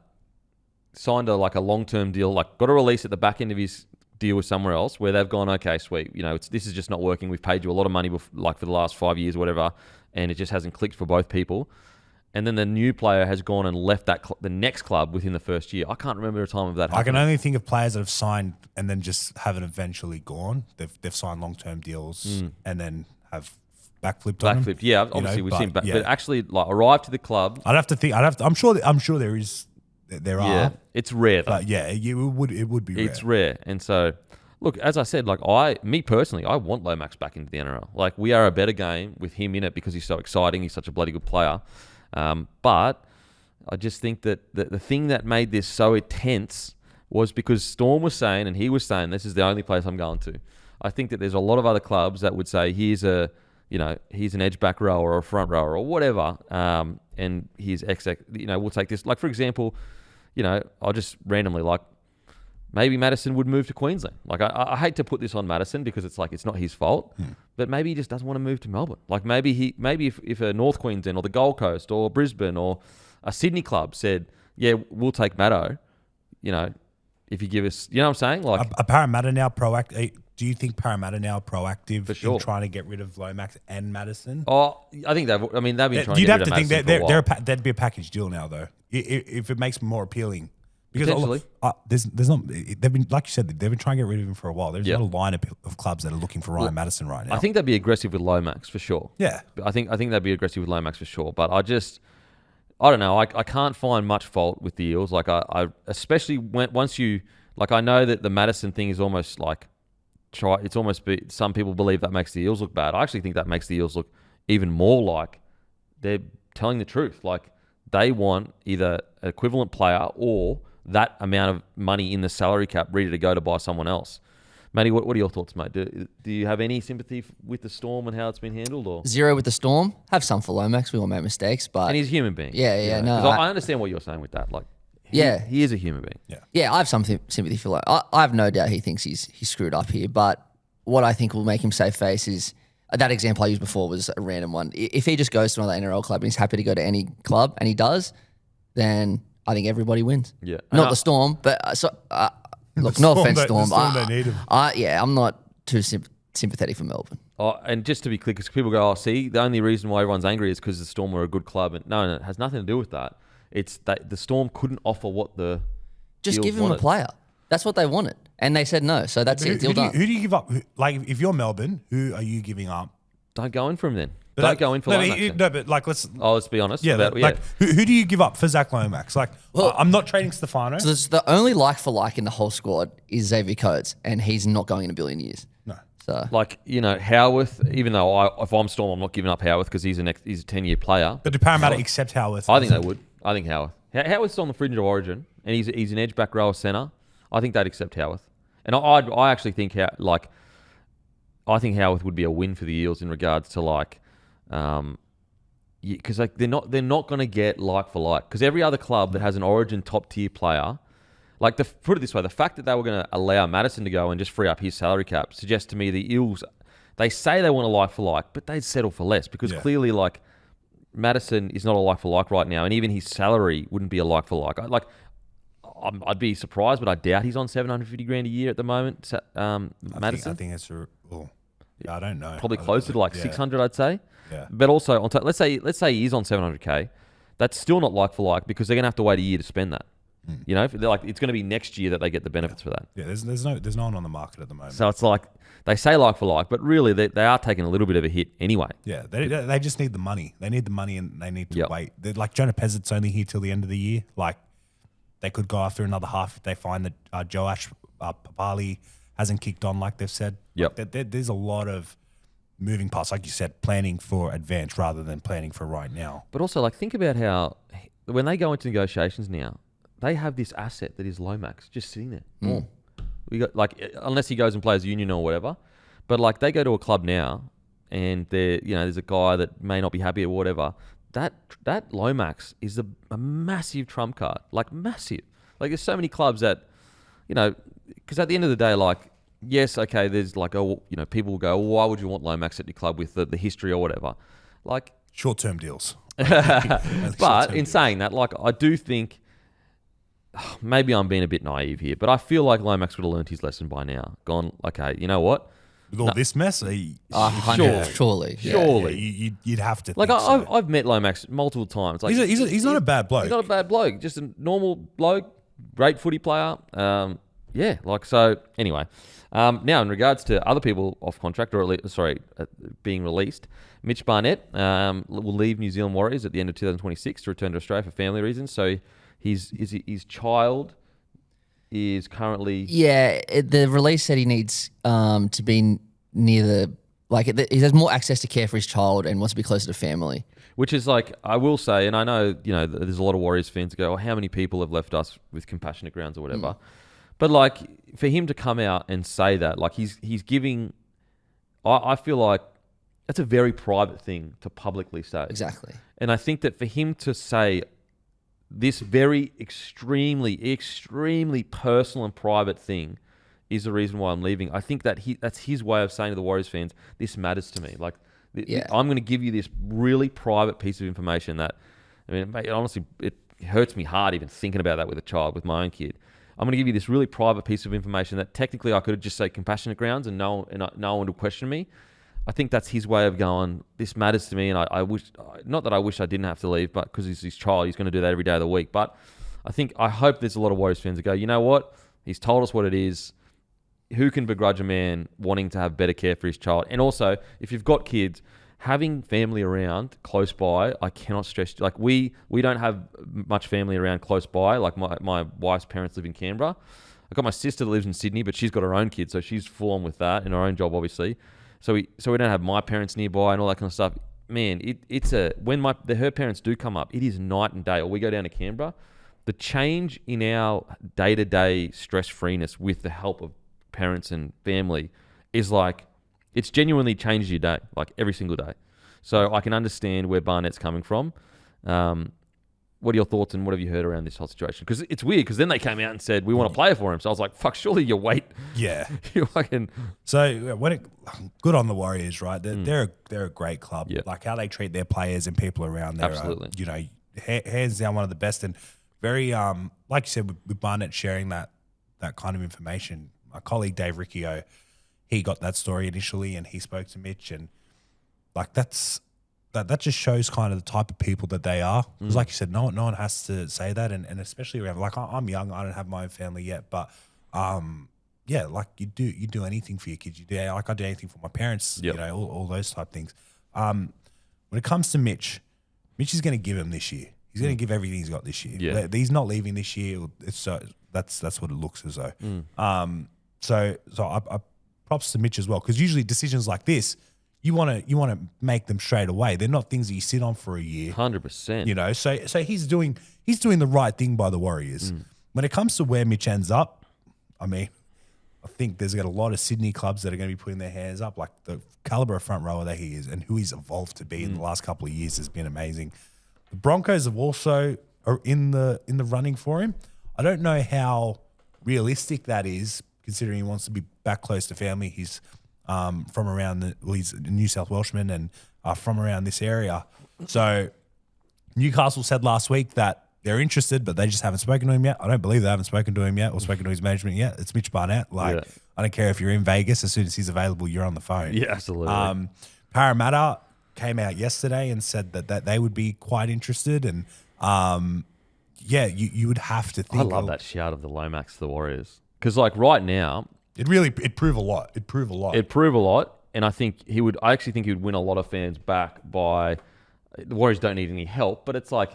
signed a long-term deal, like got a release at the back end of his deal with somewhere else where they've gone, okay, sweet, this is just not working. We've paid you a lot of money for the last 5 years or whatever, and it just hasn't clicked for both people. And then the new player has gone and left the next club within the first year. I can't remember a time of that happening. I can only think of players that have signed and then just haven't eventually gone. They've signed long-term deals and then have backflipped on them. Yeah, obviously we've seen back, but actually arrived to the club. I'm sure there is. There are. It's rare though. But yeah, it would be rare. It's rare. And so, look, as I said, like me personally, I want Lomax back into the NRL. Like, we are a better game with him in it because he's so exciting. He's such a bloody good player. But I just think that the thing that made this so intense was because Storm was saying, and he was saying, this is the only place I'm going to. I think that there's a lot of other clubs that would say, he's an edge back rower or a front rower or whatever, and he's we'll take this. Like, for example, I'll just randomly, like, maybe Madison would move to Queensland. Like, I hate to put this on Madison because it's like, it's not his fault, but maybe he just doesn't want to move to Melbourne. Like, maybe if a North Queensland or the Gold Coast or Brisbane or a Sydney club said, yeah, we'll take Maddo, if you give us, you know what I'm saying? Like, a Parramatta now proactive. Do you think Parramatta now proactive for sure in trying to get rid of Lomax and Madison? Oh, I think they've been trying to get rid of Madison. You'd have to think that'd be a package deal now, though, if it makes more appealing. Because potentially, there's not. They've been, like you said, they've been trying to get rid of him for a while. There's not a lineup of clubs that are looking for Ryan Madison right now. I think they'd be aggressive with Lomax for sure. Yeah, I think they'd be aggressive with Lomax for sure. But I don't know. I can't find much fault with the Eels. Like, I especially once you, like, I know that the Madison thing is almost like, some people believe that makes the Eels look bad. I actually think that makes the Eels look even more like they're telling the truth. Like, they want either an equivalent player or that amount of money in the salary cap ready to go to buy someone else. Matty, what are your thoughts, mate? Do you have any sympathy with the Storm and how it's been handled? Or? Zero with the Storm. Have some for Lomax. We all make mistakes, but And he's a human being. Yeah, no. 'Cause I understand what you're saying with that. Like, he is a human being. Yeah, I have some sympathy for Lomax. I have no doubt he thinks he's screwed up here, but what I think will make him save face is that example I used before was a random one. If he just goes to another NRL club and he's happy to go to any club, and he does, then I think everybody wins. Yeah. Not the Storm, but look, no offense, Storm. Don't need him. I'm not too sympathetic for Melbourne. Oh, and just to be clear, because people go, see, the only reason why everyone's angry is because the Storm were a good club. And no, it has nothing to do with that. It's that the Storm couldn't offer what the Just Eels give him wanted. a player. That's what they wanted. And they said no. So that's it. Deal done. Who do you give up? Like, if you're Melbourne, who are you giving up? Don't go in for him then. Don't go in for Lomax then. No, but like, let's be honest. Yeah, who do you give up for Zac Lomax? Like, I'm not trading Stefano. So the only like for like in the whole squad is Xavier Coates, and he's not going in a billion years. No. So Like, Howarth, even though if I'm Storm, I'm not giving up Howarth because he's a 10-year player. But do Parramatta accept Howarth? I think they would. I think Howarth. Howarth's on the fringe of Origin, and he's an edge back rower centre. I think they'd accept Howarth. And I actually think, I think Howarth would be a win for the Eels in regards to because they're not going to get like for like, because every other club that has an Origin top tier player, put it this way, the fact that they were going to allow Madison to go and just free up his salary cap suggests to me the Eels, they say they want a like for like, but they'd settle for less because clearly Madison is not a like for like right now, and even his salary wouldn't be a like for like. I'd be surprised, but I doubt he's on $750,000 a year at the moment. Madison, I think it's I don't know. Probably closer to 600, I'd say. Yeah. But also, let's say he is on $700K. That's still not like for like because they're going to have to wait a year to spend that. It's going to be next year that they get the benefits for that. Yeah, there's no one on the market at the moment. So it's like they say like for like, but really they are taking a little bit of a hit anyway. Yeah, they just need the money. They need the money and they need to wait. They're like Jonah Pezzett's only here till the end of the year. Like they could go after another half if they find that Joash Papali hasn't kicked on like they've said. Yep. There's a lot of moving parts, like you said, planning for advance rather than planning for right now. But also, think about how when they go into negotiations now, they have this asset that is Lomax just sitting there. We got unless he goes and plays union or whatever, but they go to a club now, and there's a guy that may not be happy or whatever. That Lomax is a massive trump card, massive. There's so many clubs that, because at the end of the day, yes, okay, there's people will go, well, why would you want Lomax at your club with the history or whatever? Short-term deals. But in saying that, I do think, maybe I'm being a bit naive here, but I feel like Lomax would have learned his lesson by now. Gone, okay, you know what? With all this mess, surely. You'd have to. I've met Lomax multiple times. He's not a bad bloke. He's not a bad bloke. Just a normal bloke, great footy player. So anyway. Now, in regards to other people off contract being released, Mitch Barnett will leave New Zealand Warriors at the end of 2026 to return to Australia for family reasons. So his child is currently... Yeah, the release said he needs to be near he has more access to care for his child and wants to be closer to family. Which is I will say, and I know, there's a lot of Warriors fans who go, oh, how many people have left us with compassionate grounds or whatever. But for him to come out and say that, he's giving, I feel like that's a very private thing to publicly say. Exactly. And I think that for him to say this very extremely, extremely personal and private thing is the reason why I'm leaving. I think that that's his way of saying to the Warriors fans, this matters to me. I'm going to give you this really private piece of information that, honestly, it hurts me hard even thinking about that with a child, with my own kid. I'm going to give you this really private piece of information that technically I could have just said compassionate grounds and no one would question me. I think that's his way of going, this matters to me, and I wish, not that I wish I didn't have to leave, but because he's his child, he's going to do that every day of the week. But I hope there's a lot of Warriors fans that go, you know what? He's told us what it is. Who can begrudge a man wanting to have better care for his child? And also, if you've got kids, having family around close by, I cannot stress. We don't have much family around close by. My wife's parents live in Canberra. I've got my sister that lives in Sydney, but she's got her own kids, so she's full on with that in her own job, obviously. So we don't have my parents nearby and all that kind of stuff. Man, when her parents do come up, it is night and day. Or we go down to Canberra, the change in our day-to-day stress-freeness with the help of parents and family is like, it's genuinely changed your day, like every single day. So I can understand where Barnett's coming from. What are your thoughts and what have you heard around this whole situation? Because it's weird, because then they came out and said, we want to play for him. So I was like, fuck, surely you wait. Yeah. You fucking... So good on the Warriors, right? They're a great club. Yeah. Like how they treat their players and people around there. Absolutely. You know, hands down one of the best, and very like you said with Barnett sharing that kind of information. My colleague Dave Riccio, he got that story initially, and he spoke to Mitch, and like that just shows kind of the type of people that they are. Because like you said, no one has to say that, and especially around, like I'm young, I don't have my own family yet, but yeah, like you do anything for your kids. You do, like I do anything for my parents. Yep. You know, all those type things. When it comes to Mitch is going to give him this year. He's going to give everything he's got this year. Yeah. He's not leaving this year. It's that's what it looks as though. So I props to Mitch as well, because usually decisions like this, you want to make them straight away. They're not things that you sit on for a year. 100%. You know, so he's doing the right thing by the Warriors. When it comes to where Mitch ends up, I mean, I think there's got a lot of Sydney clubs that are going to be putting their hands up. Like the caliber of front rower that he is and who he's evolved to be in the last couple of years has been amazing. The Broncos have also are in the running for him. I don't know how realistic that is, considering he wants to be back close to family. He's from around he's a New South Welshman and from around this area. So Newcastle said last week that they're interested, but they just haven't spoken to him yet. I don't believe they haven't spoken to him yet or spoken to his management yet. It's Mitch Barnett. Like, I don't care if you're in Vegas. As soon as he's available, you're on the phone. Yeah, absolutely. Parramatta came out yesterday and said that they would be quite interested. And, yeah, you would have to think. I love that shout of the Lomax to the Warriors. Because, like, right now... It'd prove a lot. It'd prove a lot. And I actually think he would win a lot of fans back by... The Warriors don't need any help, but it's like...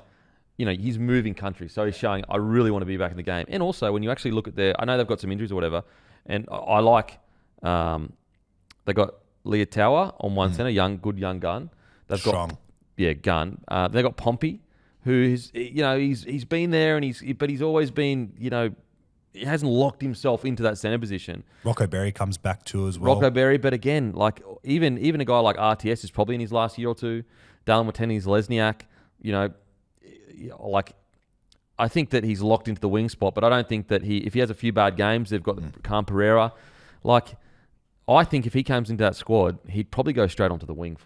You know, he's moving country, so he's showing, I really want to be back in the game. And also, when you actually look at I know they've got some injuries or whatever, and I like, they got Leah Tower on one centre, good young gun. They've Strong. got, gun. They've got Pompey, who's, you know, he's been there, but he's always been, you know, he hasn't locked himself into that centre position. Rocco Berry comes back too as well. Rocco Berry, but again, like even a guy like RTS is probably in his last year or two. Dallin Wateni's Lesniak, you know, like, I think that he's locked into the wing spot, but I don't think that if he has a few bad games, they've got Khan Pereira. Like, I think if he comes into that squad, he'd probably go straight onto the wing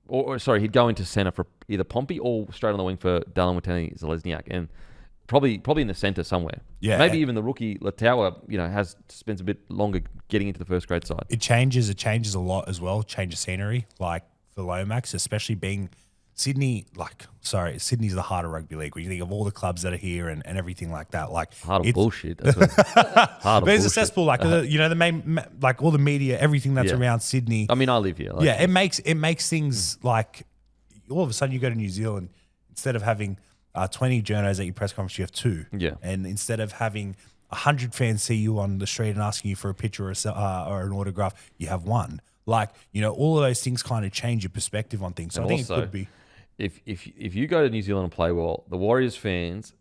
he'd go into centre for either Pompey or straight on the wing for Dallin Wateni Zelezniak, and probably in the centre somewhere. Yeah, maybe even the rookie Latawa, you know, spends a bit longer getting into the first grade side. It changes a lot as well. Change of scenery, like for Lomax, especially being. Sydney's the heart of rugby league. When you think of all the clubs that are here and everything like that, like heart of bullshit. That's heart of it's bullshit. a cesspool, like you know, the main, like all the media, everything that's around Sydney. I mean, I live here. Like, it makes things like all of a sudden you go to New Zealand, instead of having 20 journos at your press conference, you have 2. Yeah, and instead of having 100 fans see you on the street and asking you for a picture or an autograph, you have 1. Like, you know, all of those things kind of change your perspective on things. So and I think also, it could be. If you go to New Zealand and play well, the Warriors fans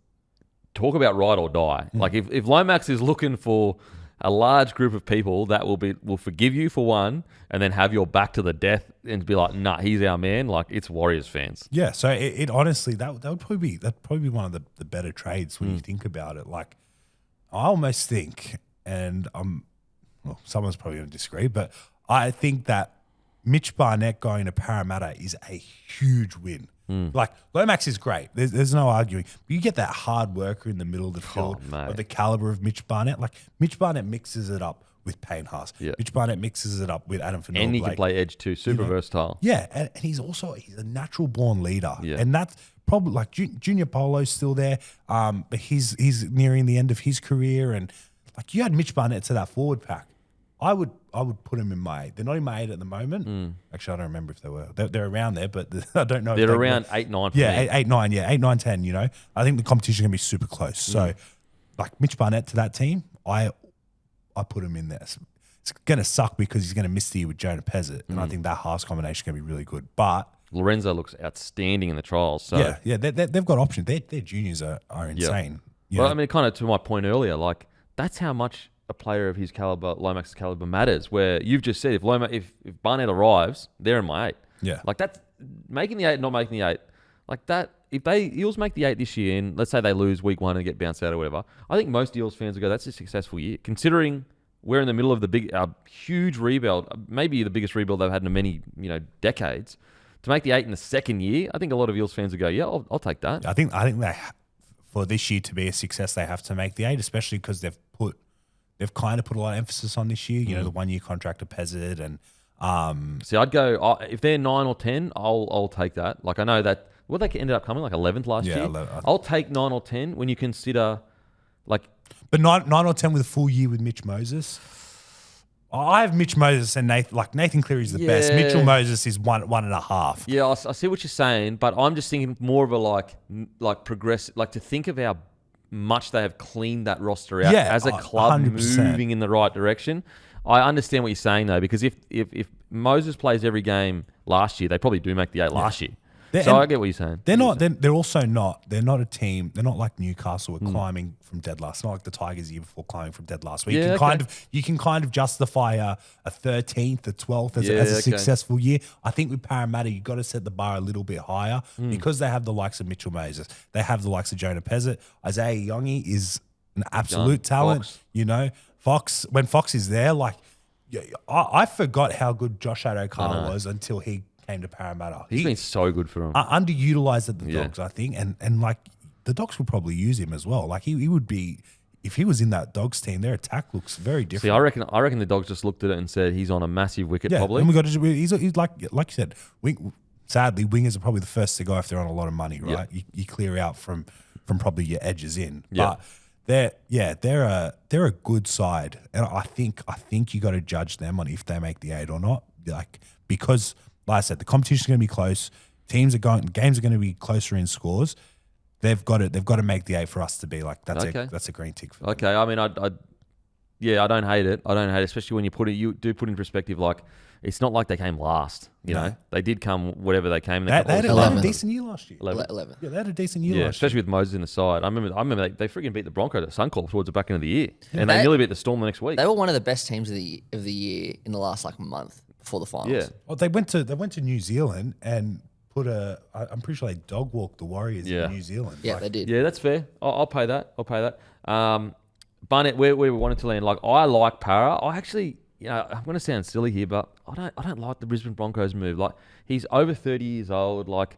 talk about ride or die. Like if Lomax is looking for a large group of people that will forgive you for one and then have your back to the death and be like, nah, he's our man. Like, it's Warriors fans. Yeah. So it honestly, that'd probably be one of the better trades when you think about it. Like, I almost think, and someone's probably going to disagree, but I think that Mitch Barnett going to Parramatta is a huge win. Like, Lomax is great. There's no arguing. But you get that hard worker in the middle of the field of the caliber of Mitch Barnett. Like, Mitch Barnett mixes it up with Payne Haas. Yeah. Mitch Barnett mixes it up with Adam Fanua. And he can play edge too. Super versatile. Yeah, and he's a natural born leader. Yeah. And that's probably, like, Junior Polo's still there, but he's nearing the end of his career. And, like, you had Mitch Barnett to that forward pack. I would put them in my 8. They're not in my 8 at the moment. Actually, I don't remember if they were. They're around there, but I don't know. They're around 8, 9. Yeah, 8, 9. Yeah, 8, 9, 10. You know, I think the competition can be super close. So, like, Mitch Barnett to that team, I put him in there. It's gonna suck because he's gonna miss the year with Jonah Pezzett, and I think that Haas combination is gonna be really good. But Lorenzo looks outstanding in the trials. So yeah, they've got options. Their juniors are insane. Well, I mean, kind of to my point earlier, like, that's how much a player of his caliber, Lomax's caliber, matters. Where you've just said if Barnett arrives, they're in my 8. Yeah. Like that's making the 8, not making the 8. Like that. If Eels make the 8 this year, and let's say they lose week 1 and get bounced out or whatever, I think most Eels fans will go, "That's a successful year." Considering we're in the middle of the huge rebuild, maybe the biggest rebuild they've had in many decades. To make the 8 in the second year, I think a lot of Eels fans will go, "Yeah, I'll take that." I think they, for this year to be a success, they have to make the 8, especially because they've kind of put a lot of emphasis on this year. You know, the 1-year contract of Pezzett and See, I'd go if they're 9 or 10, I'll take that. Like I know that they ended up coming like 11th last year. 11th. I'll take 9 or 10 when you consider like. But 9 or 10 with a full year with Mitch Moses. I have Mitch Moses and Nathan Cleary is the best. Mitchell Moses is 1.5. Yeah, I see what you're saying, but I'm just thinking more of a like progressive, like to think of how much they have cleaned that roster out as a club 100%. moving in the right direction. I understand what you're saying though, because if Moses plays every game last year, they probably do make the 8 last year. So I get what you're saying. They're not. They're also not. They're not a team. They're not like Newcastle were climbing from dead last. It's not like the Tigers the year before climbing from dead last. Where you can kind of justify a 13th, a 12th as a successful year. I think with Parramatta, you've got to set the bar a little bit higher because they have the likes of Mitchell Moses. They have the likes of Jonah Pezzett. Isaiah Yongi is an absolute talent. Fox. You know, When Fox is there, like I forgot how good Josh Adokar was until he came to Parramatta. He's been so good for him. Underutilized at the Dogs, I think, and like the Dogs would probably use him as well. Like he would be, if he was in that Dogs team, their attack looks very different. See, I reckon the Dogs just looked at it and said he's on a massive wicket. Probably. And we got to. He's like you said. Sadly, wingers are probably the first to go if they're on a lot of money, right? You clear out from probably your edges in, but they're a good side, and I think you got to judge them on if they make the 8 or not, like because. Like I said, the competition's going to be close. Games are going to be closer in scores. They've got to make the 8 for us to be like that's a green tick for them. Okay, I mean, I don't hate it. I don't hate it, especially when you do put in perspective. Like it's not like they came last. You know, they did come whatever they came. They had a decent year last year. 11. Yeah, they had a decent year last year. Especially with Moses in the side. I remember they freaking beat the Broncos at Suncorp towards the back end of the year, and they nearly beat the Storm the next week. They were one of the best teams of the year in the last month before the finals. Yeah. Well, they went to New Zealand and I'm pretty sure they dog walked the Warriors in New Zealand. Yeah, they did. Yeah, that's fair. I'll pay that. Barnett, where we wanted to land, like I like Para. I actually, I'm going to sound silly here, but I don't like the Brisbane Broncos move. Like he's over 30 years old. Like,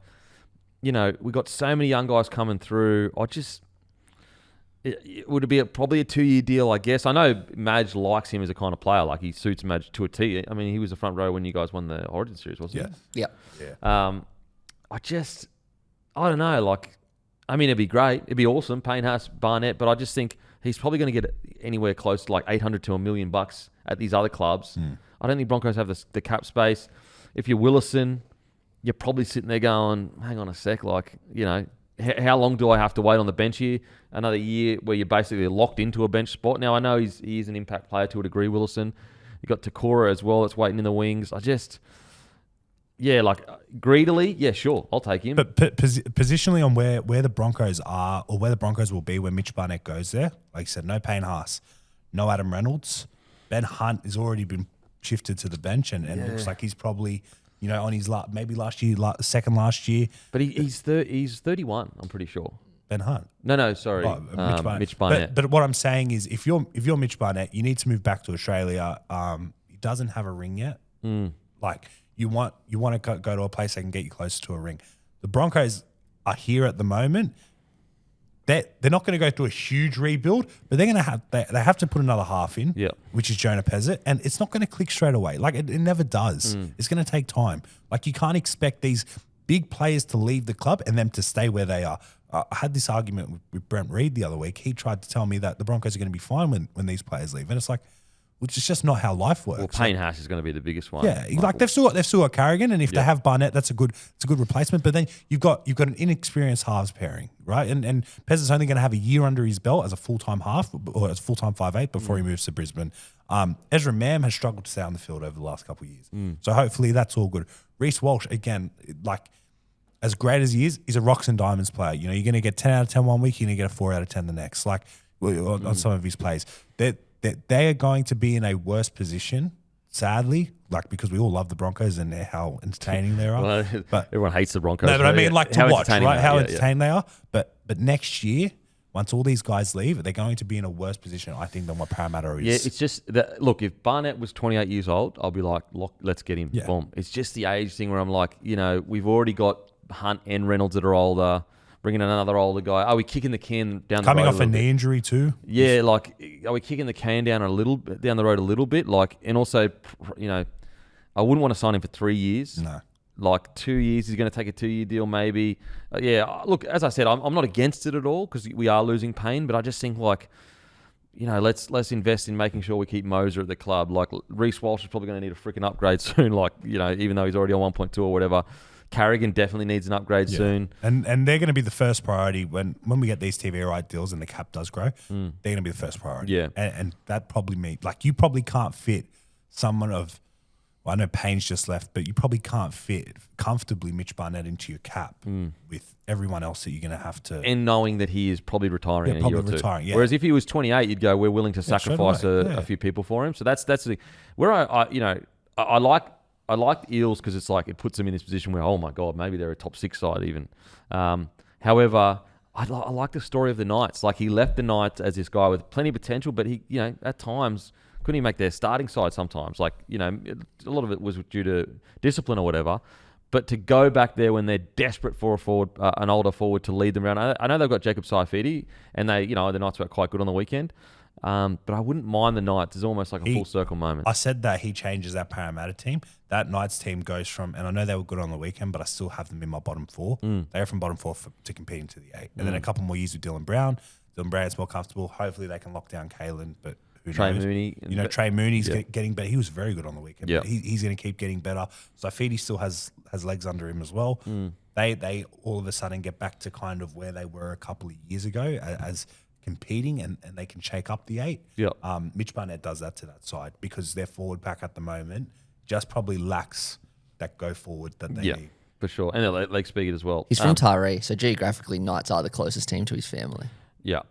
we got so many young guys coming through. It would be probably a 2-year deal, I guess. I know Madge likes him as a kind of player. Like he suits Madge to a T. I mean, he was the front row when you guys won the Origin Series, wasn't he? Yeah. I don't know. Like, I mean, it'd be great. It'd be awesome. Payne Haas, Barnett, but I just think he's probably going to get anywhere close to like $800 to $1 million at these other clubs. I don't think Broncos have the cap space. If you're Willison, you're probably sitting there going, hang on a sec, like, how long do I have to wait on the bench here? Another year where you're basically locked into a bench spot. Now, I know he is an impact player to a degree, Willison. You got Takora as well that's waiting in the wings. Greedily, sure, I'll take him. But positionally on where the Broncos are or where the Broncos will be when Mitch Barnett goes there, like you said, no Payne Haas, no Adam Reynolds. Ben Hunt has already been shifted to the bench and looks like he's probably... on his second last year. But he's 31, I'm pretty sure. Ben Hunt. No, sorry. Mitch Barnett. But what I'm saying is if you're Mitch Barnett, you need to move back to Australia. He doesn't have a ring yet. Like you want to go to a place that can get you closer to a ring. The Broncos are here at the moment. They're not going to go through a huge rebuild, but they're going to they have to put another half in, which is Jonah Pezzett, and it's not going to click straight away. Like it never does. It's going to take time. Like you can't expect these big players to leave the club and them to stay where they are. I had this argument with Brent Reed the other week. He tried to tell me that the Broncos are going to be fine when these players leave, and it's like, which is just not how life works. Well, Payne Haas is going to be the biggest one. Yeah, like they've still got Carrigan, and if they have Barnett, it's a good replacement. But then you've got an inexperienced halves pairing, right? And Pez is only going to have a year under his belt as a full-time half or as full-time 5'8" before he moves to Brisbane. Ezra Mam has struggled to stay on the field over the last couple of years, so hopefully that's all good. Reece Walsh again, like as great as he is, he's a rocks and diamonds player. You're going to get 10 out of 10 one week, you're going to get a 4 out of 10 the next. Like on some of his plays, they are going to be in a worse position, sadly, like because we all love the Broncos and how entertaining they are. Well, but everyone hates the Broncos. no, but I mean, like to watch, right? How Yeah. entertaining they are. But next year, once all these guys leave, they're going to be in a worse position, I think, than what Parramatta is. Yeah, it's just that. Look, if Barnett was 28 years old, I'll be like, look, let's get him. Yeah. Boom. It's just the age thing where I'm like, we've already got Hunt and Reynolds that are older. Bringing another older guy. Are we kicking the can down coming the road? Off a knee injury too. Yeah, like, are we kicking the can down the road a little bit? Like, and also, I wouldn't want to sign him for 3 years. No. Like 2 years, he's going to take a 2-year deal maybe. Look, as I said, I'm not against it at all because we are losing pain, but I just think like, let's invest in making sure we keep Moser at the club. Like Reece Walsh is probably going to need a freaking upgrade soon. Like, even though he's already on 1.2 or whatever. Carrigan definitely needs an upgrade soon. And they're going to be the first priority when we get these TV right deals and the cap does grow. They're going to be the first priority. Yeah. And that probably means, like, you probably can't fit someone of, well, I know Payne's just left, but you probably can't fit comfortably Mitch Barnett into your cap with everyone else that you're going to have to. And knowing that he is probably retiring in a year or two. Yeah. Whereas if he was 28, you'd go, we're willing to sacrifice a few people for him. So that's the thing. Where I like the Eels because it's like it puts them in this position where, oh my God, maybe they're a top 6 side even. However, I like the story of the Knights. Like he left the Knights as this guy with plenty of potential, but he, at times couldn't even make their starting side sometimes. Like, a lot of it was due to discipline or whatever. But to go back there when they're desperate for a forward, an older forward to lead them around. I know they've got Jacob Saifidi and the Knights were quite good on the weekend. But I wouldn't mind the Knights. It's almost like a full circle moment. I said that he changes that Parramatta team. That Knights team goes from, and I know they were good on the weekend, but I still have them in my bottom 4. They're from bottom 4 to compete into the 8. And then a couple more years with Dylan Brown. Dylan Brown's more comfortable. Hopefully they can lock down Kalen, but who Trey knows? Mooney. Trey Mooney's getting better. He was very good on the weekend. Yeah. But he's going to keep getting better. So Saifidi still has legs under him as well. They all of a sudden get back to kind of where they were a couple of years ago as competing and they can shake up the 8. Yep. Mitch Barnett does that to that side because their forward pack at the moment just probably lacks that go forward that they need. For sure. And their leg speed as well. He's from Taree, so geographically, Knights are the closest team to his family. Yeah.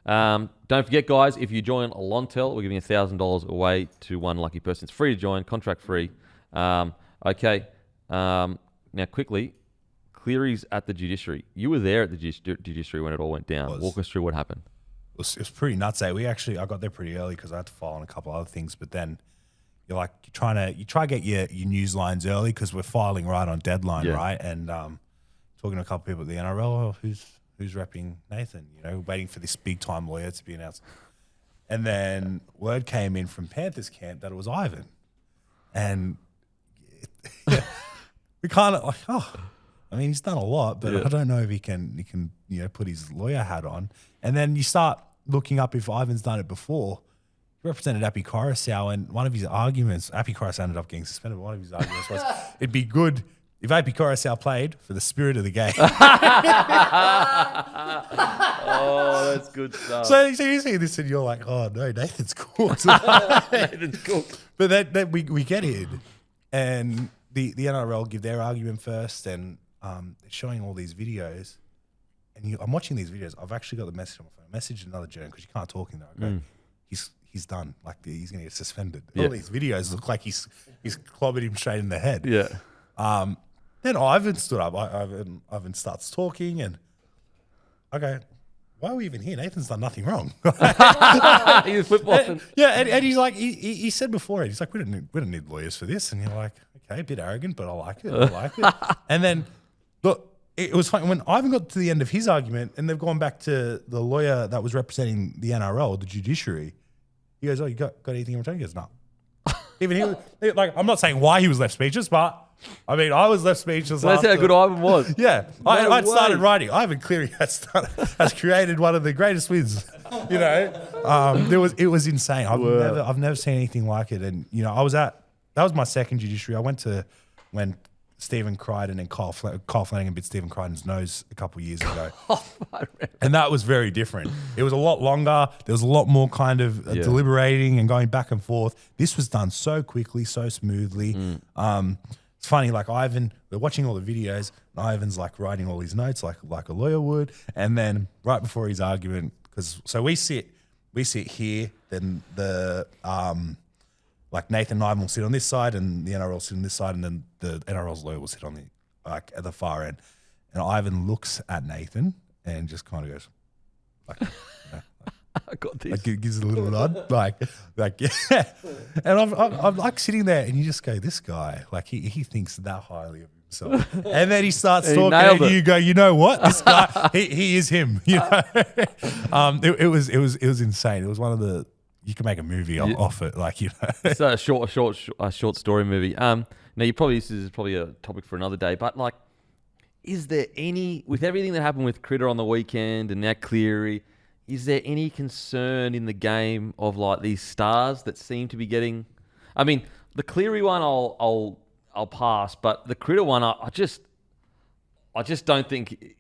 Don't forget, guys, if you join Lontel, we're giving $1,000 away to one lucky person. It's free to join, contract free. Okay. Now, quickly, Cleary's at the judiciary. You were there at the judiciary when it all went down. Walk us through what happened. It was pretty nuts. I got there pretty early because I had to file on a couple other things. But then you try to get your news lines early because we're filing right on deadline, right? And talking to a couple people at the NRL, who's repping Nathan? Waiting for this big time lawyer to be announced. And then word came in from Panthers camp that it was Ivan, and we kind of I mean, he's done a lot, but I don't know if he can put his lawyer hat on. And then you start looking up if Ivan's done it before. He represented Api Coruscant, and one of his arguments, Api Coruscant ended up getting suspended, but one of his arguments was it'd be good if Api Coruscant played for the spirit of the game. Oh, that's good stuff. So you see this and you're like, oh no, Nathan's cooked. Nathan's cooked. But then we get in, and the NRL give their argument first, and showing all these videos. And I'm watching these videos. I've actually got the message on my phone. I messaged another journalist because you can't talk in there. I go, he's done. Like he's going to get suspended. All these videos look like he's clobbered him straight in the head. Yeah. Then Ivan stood up. Ivan starts talking, and I go, why are we even here? Nathan's done nothing wrong. He was flip-flopping. And he's like, he said before it, he's like, we don't need lawyers for this. And you're like, okay, a bit arrogant, but I like it. And then, look, it was funny when Ivan got to the end of his argument and they've gone back to the lawyer that was representing the NRL, the judiciary. He goes, oh, you got anything in return? He goes, no. Even he was, like, I'm not saying why he was left speechless, but I mean, I was left speechless. So that's how good Ivan was. Yeah. No I started way. writing. Ivan Cleary has created one of the greatest wins. It was insane. I've never seen anything like it. And, that was my second judiciary. I went to when Stephen Crichton and Kyle Flanagan bit Stephen Crichton's nose a couple of years ago. And that was very different. It was a lot longer. There was a lot more kind of deliberating and going back and forth. This was done so quickly, so smoothly. It's funny, like Ivan, we're watching all the videos, and Ivan's like writing all his notes like a lawyer would. And then right before his argument, so we sit we sit here, then the like Nathan and Ivan will sit on this side, and the NRL will sit on this side, and then the NRL's lawyer will sit on the like at the far end. And Ivan looks at Nathan and just kind of goes, like, I got this. like gives a little nod, like yeah. And I'm like sitting there, and you just go, this guy, like he thinks that highly of himself, and then he starts talking, and you go, you know what, this guy, he is him, you know. It was insane. It was one of the, you can make a movie off it, like, you know. It's a short story movie. Now this is probably a topic for another day, but like, is there any, with everything that happened with Critter on the weekend and now Cleary, is there any concern in the game of like these stars that seem to be getting? I mean, the Cleary one I'll pass, but the Critter one I just don't think.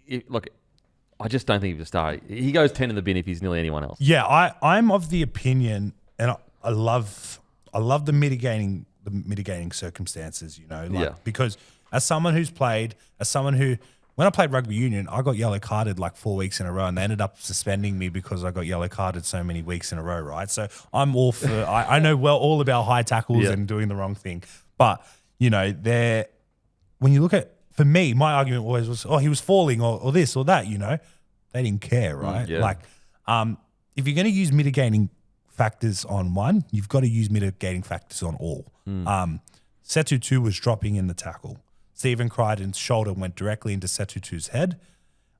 I just don't think he's a star. He goes 10 in the bin if he's nearly anyone else. Yeah, I'm of the opinion, and I love the mitigating circumstances, you know, like, because as someone who, when I played rugby union, I got yellow carded like 4 weeks in a row, and they ended up suspending me because I got yellow carded so many weeks in a row, right? So I'm all for, I know all about high tackles and doing the wrong thing. But, you know, when you look at, for me, my argument always was, he was falling or this or that, you know. They didn't care, right? Like, if you're going to use mitigating factors on one, you've got to use mitigating factors on all. Setutu was dropping in the tackle. Stephen Crichton's shoulder went directly into Setutu's head.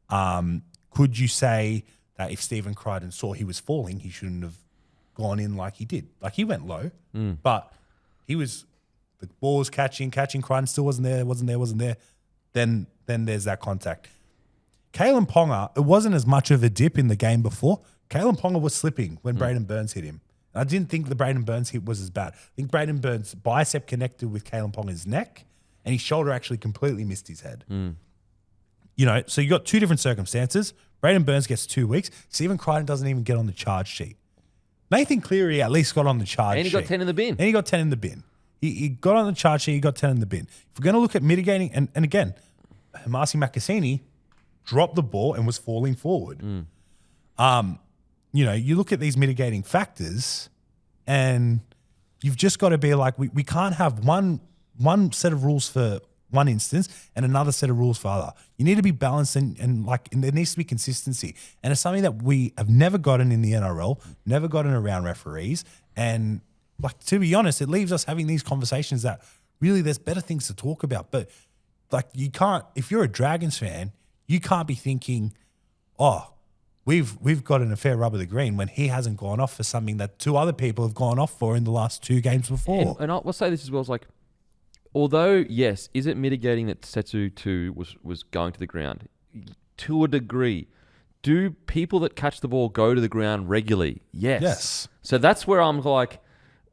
Could you say that if Stephen Crichton saw he was falling, he shouldn't have gone in like he did? Like, he went low, but the ball was catching, Crichton still wasn't there. Then there's that contact. Kalen Ponga, it wasn't as much of a dip in the game before. Kalen Ponga was slipping when Braden Burns hit him. I didn't think the Braden Burns hit was as bad. I think Braden Burns' bicep connected with Kalen Ponga's neck, and his shoulder actually completely missed his head. You know, so you got two different circumstances. Braden Burns gets 2 weeks. Stephen Crichton doesn't even get on the charge sheet. Nathan Cleary at least got on the charge sheet. And he got 10 in the bin. He got on the charge sheet, he got 10 in the bin. If we're going to look at mitigating, and again, Hamasi Makasini dropped the ball and was falling forward. You know, you look at these mitigating factors, and you've just got to be like, we can't have one set of rules for one instance and another set of rules for other. You need to be balanced, and there needs to be consistency. And it's something that we have never gotten in the NRL, never gotten around referees. And like, to be honest, it leaves us having these conversations that really there's better things to talk about. But like, you can't, if you're a Dragons fan, you can't be thinking, we've got an affair rub of the green when he hasn't gone off for something that two other people have gone off for in the last 2 games before. And I'll say this as well, is like, although, yes, is it mitigating that Setutu was going to the ground? To a degree. Do people that catch the ball go to the ground regularly? Yes. So that's where I'm like,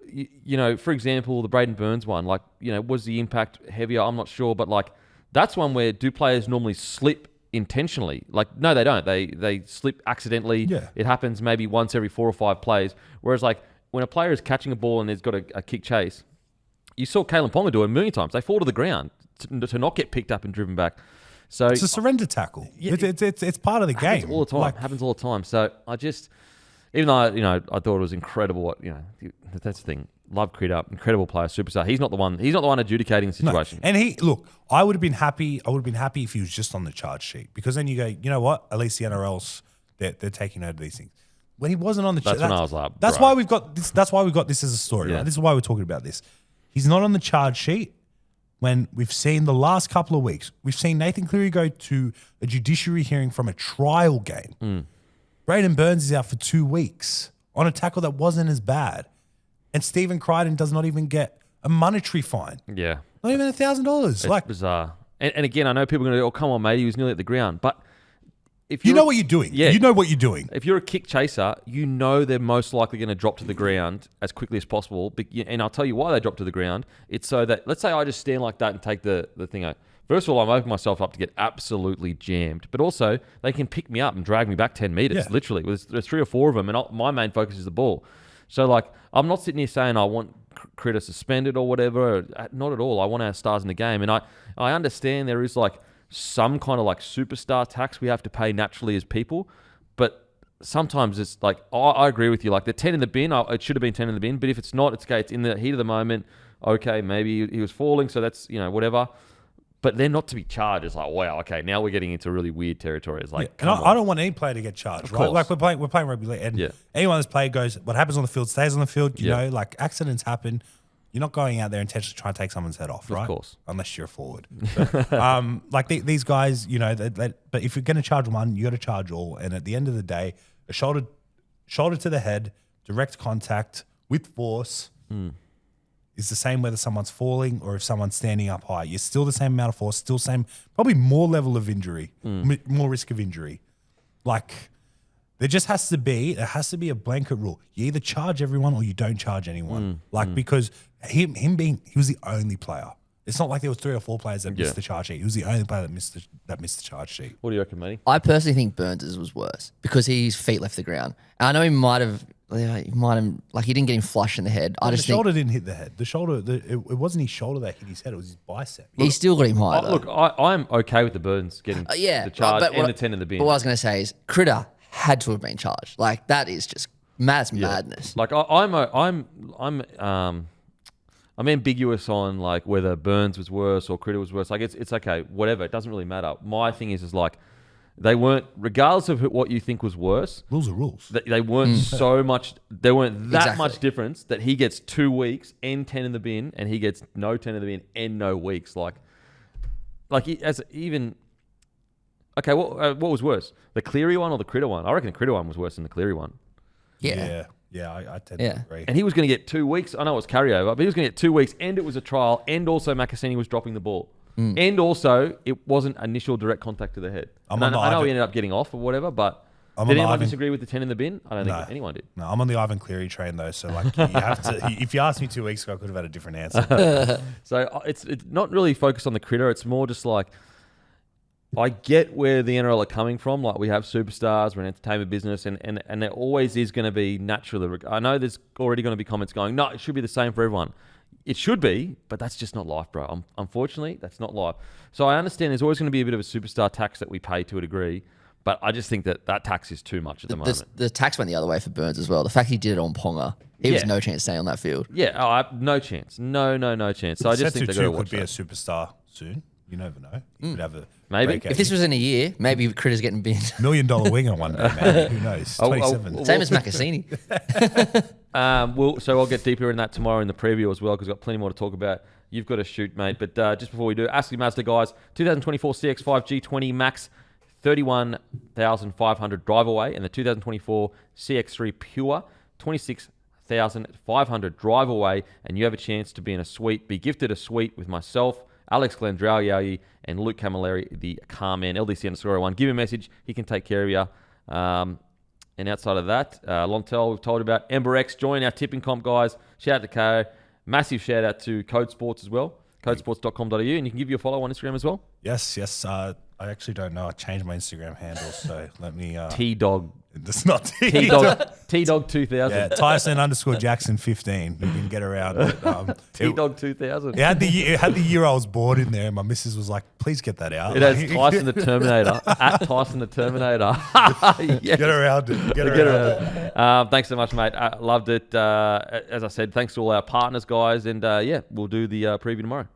you know, for example, the Braden Burns one, like, you know, was the impact heavier? I'm not sure, but like, that's one where do players normally slip intentionally? Like, no, they don't. They slip accidentally. Yeah. It happens maybe once every 4 or 5 plays. Whereas like, when a player is catching a ball and there's got a kick chase, you saw Kalen Ponga do it a million times. They fall to the ground to not get picked up and driven back. So it's a surrender tackle. Yeah, it's part of the game. Happens all the time. Happens all the time. So I just, even though I thought it was incredible. What that's the thing. Love Critter, incredible player, superstar. He's not the one adjudicating the situation. No. And I would have been happy. I would have been happy if he was just on the charge sheet, because then you go, you know what? At least the NRL's they're taking over these things. When he wasn't on the charge, that's when I was like, that's why we've got this. That's why we've got this as a story. Right? This is why we're talking about this. He's not on the charge sheet. When we've seen the last couple of weeks, we've seen Nathan Cleary go to a judiciary hearing from a trial game. Braden Burns is out for 2 weeks on a tackle that wasn't as bad. And Stephen Crichton does not even get a monetary fine. Yeah. Not even $1,000. It's like bizarre. And again, I know people are going to go, oh, come on, mate, he was nearly at the ground. But if you know what you're doing. Yeah. You know what you're doing. If you're a kick chaser, you know they're most likely going to drop to the ground as quickly as possible. And I'll tell you why they drop to the ground. It's so that, let's say I just stand like that and take the thing out. First of all, I'm opening myself up to get absolutely jammed. But also, they can pick me up and drag me back 10 meters, literally. There's 3 or 4 of them, and my main focus is the ball. So, like, I'm not sitting here saying I want Critter suspended or whatever. Not at all. I want our stars in the game. And I understand there is, like, some kind of, like, superstar tax we have to pay naturally as people. But sometimes it's like, I agree with you. Like the 10 in the bin, it should have been 10 in the bin. But if it's not, it's okay. It's in the heat of the moment. Okay, maybe he was falling, so that's, whatever. But they're not to be charged. It's like, wow, okay, now we're getting into really weird territory. It's like, and I don't want any player to get charged, right? Like we're playing rugby league, and anyone that's played goes, what happens on the field stays on the field. You know, like accidents happen. You're not going out there intentionally trying to take someone's head off, right? Of course. Unless you're a forward. Like these guys, but if you're going to charge one, you got to charge all. And at the end of the day, a shoulder to the head, direct contact with force is the same whether someone's falling or if someone's standing up high. You're still the same amount of force, still same, probably more level of injury, more risk of injury. Like there has to be a blanket rule. You either charge everyone or you don't charge anyone. Because he was the only player. It's not like there was 3 or 4 players that missed the charge sheet. He was the only player that missed the charge sheet. What do you reckon, matey? I personally think Burns' was worse because his feet left the ground. And I know he might have, like he didn't get him flush in the head. The shoulder didn't hit the head. The shoulder, it wasn't his shoulder that hit his head. It was his bicep. He still got him high. Though. Look, I'm okay with the Burns getting the charge and the 10 in the bin. But what I was going to say is Critter had to have been charged. Like that is just madness. Like I'm ambiguous on like whether Burns was worse or Critter was worse. Like it's okay, whatever. It doesn't really matter. My thing is like they weren't, regardless of what you think was worse. Rules are rules. They weren't so much. There weren't that much difference that he gets 2 weeks and 10 in the bin, and he gets no 10 in the bin and no weeks. Like even. Okay, what was worse, the Cleary one or the Critter one? I reckon the Critter one was worse than the Cleary one. Yeah. I tend to agree. And he was going to get 2 weeks. I know it was carryover, but he was going to get 2 weeks, and it was a trial, and also Makasini was dropping the ball. And also, it wasn't initial direct contact to the head. I know he ended up getting off or whatever, but did anyone disagree with the 10 in the bin? I don't think anyone did. No, I'm on the Ivan Cleary train, though, so like you have to. If you asked me 2 weeks ago, I could have had a different answer. So it's not really focused on the Critter. It's more just like, I get where the NRL are coming from. Like we have superstars, we're an entertainment business, and there always is going to be naturally. I know there's already going to be comments going, no, it should be the same for everyone. It should be, but that's just not life, bro. Unfortunately, that's not life. So I understand there's always going to be a bit of a superstar tax that we pay to a degree, but I just think that tax is too much at the moment. The tax went the other way for Burns as well. The fact he did it on Ponga, he was no chance staying on that field. Yeah, no chance. No chance. So I just think they're going to watch could be a superstar soon. You never know. You could have a maybe. breakout If this was in a year, maybe Critter's getting binned. $1 million winger one day, man. Who knows? 27. Same as Makasini. So I'll get deeper in that tomorrow in the preview as well because I've got plenty more to talk about. You've got to shoot, mate. But just before we do, Astley Mazda, guys, 2024 CX-5 G20 Max, 31,500 drive away, and the 2024 CX-3 Pure, 26,500 drive away, and you have a chance to be gifted a suite with myself, Alex Glendrauiaui, and Luke Camilleri, the car man, LDC_01. Give him a message. He can take care of you. And outside of that, Lontel, we've told you about. MberX, join our tipping comp, guys. Shout out to Ko. Massive shout out to Code Sports as well. Codesports.com.au. And you can give you a follow on Instagram as well. Yes. I actually don't know. I changed my Instagram handle, so let me... T-Dog. It's not T-Dog 2000. Yeah, Tyson_Jackson 15. You can get around it. T-Dog 2000. It had the year I was born in there, and my missus was like, please get that out. It has Tyson the Terminator. At Tyson the Terminator. Yes. Get around it. Get around it. Thanks so much, mate. Loved it. As I said, thanks to all our partners, guys. And we'll do the preview tomorrow.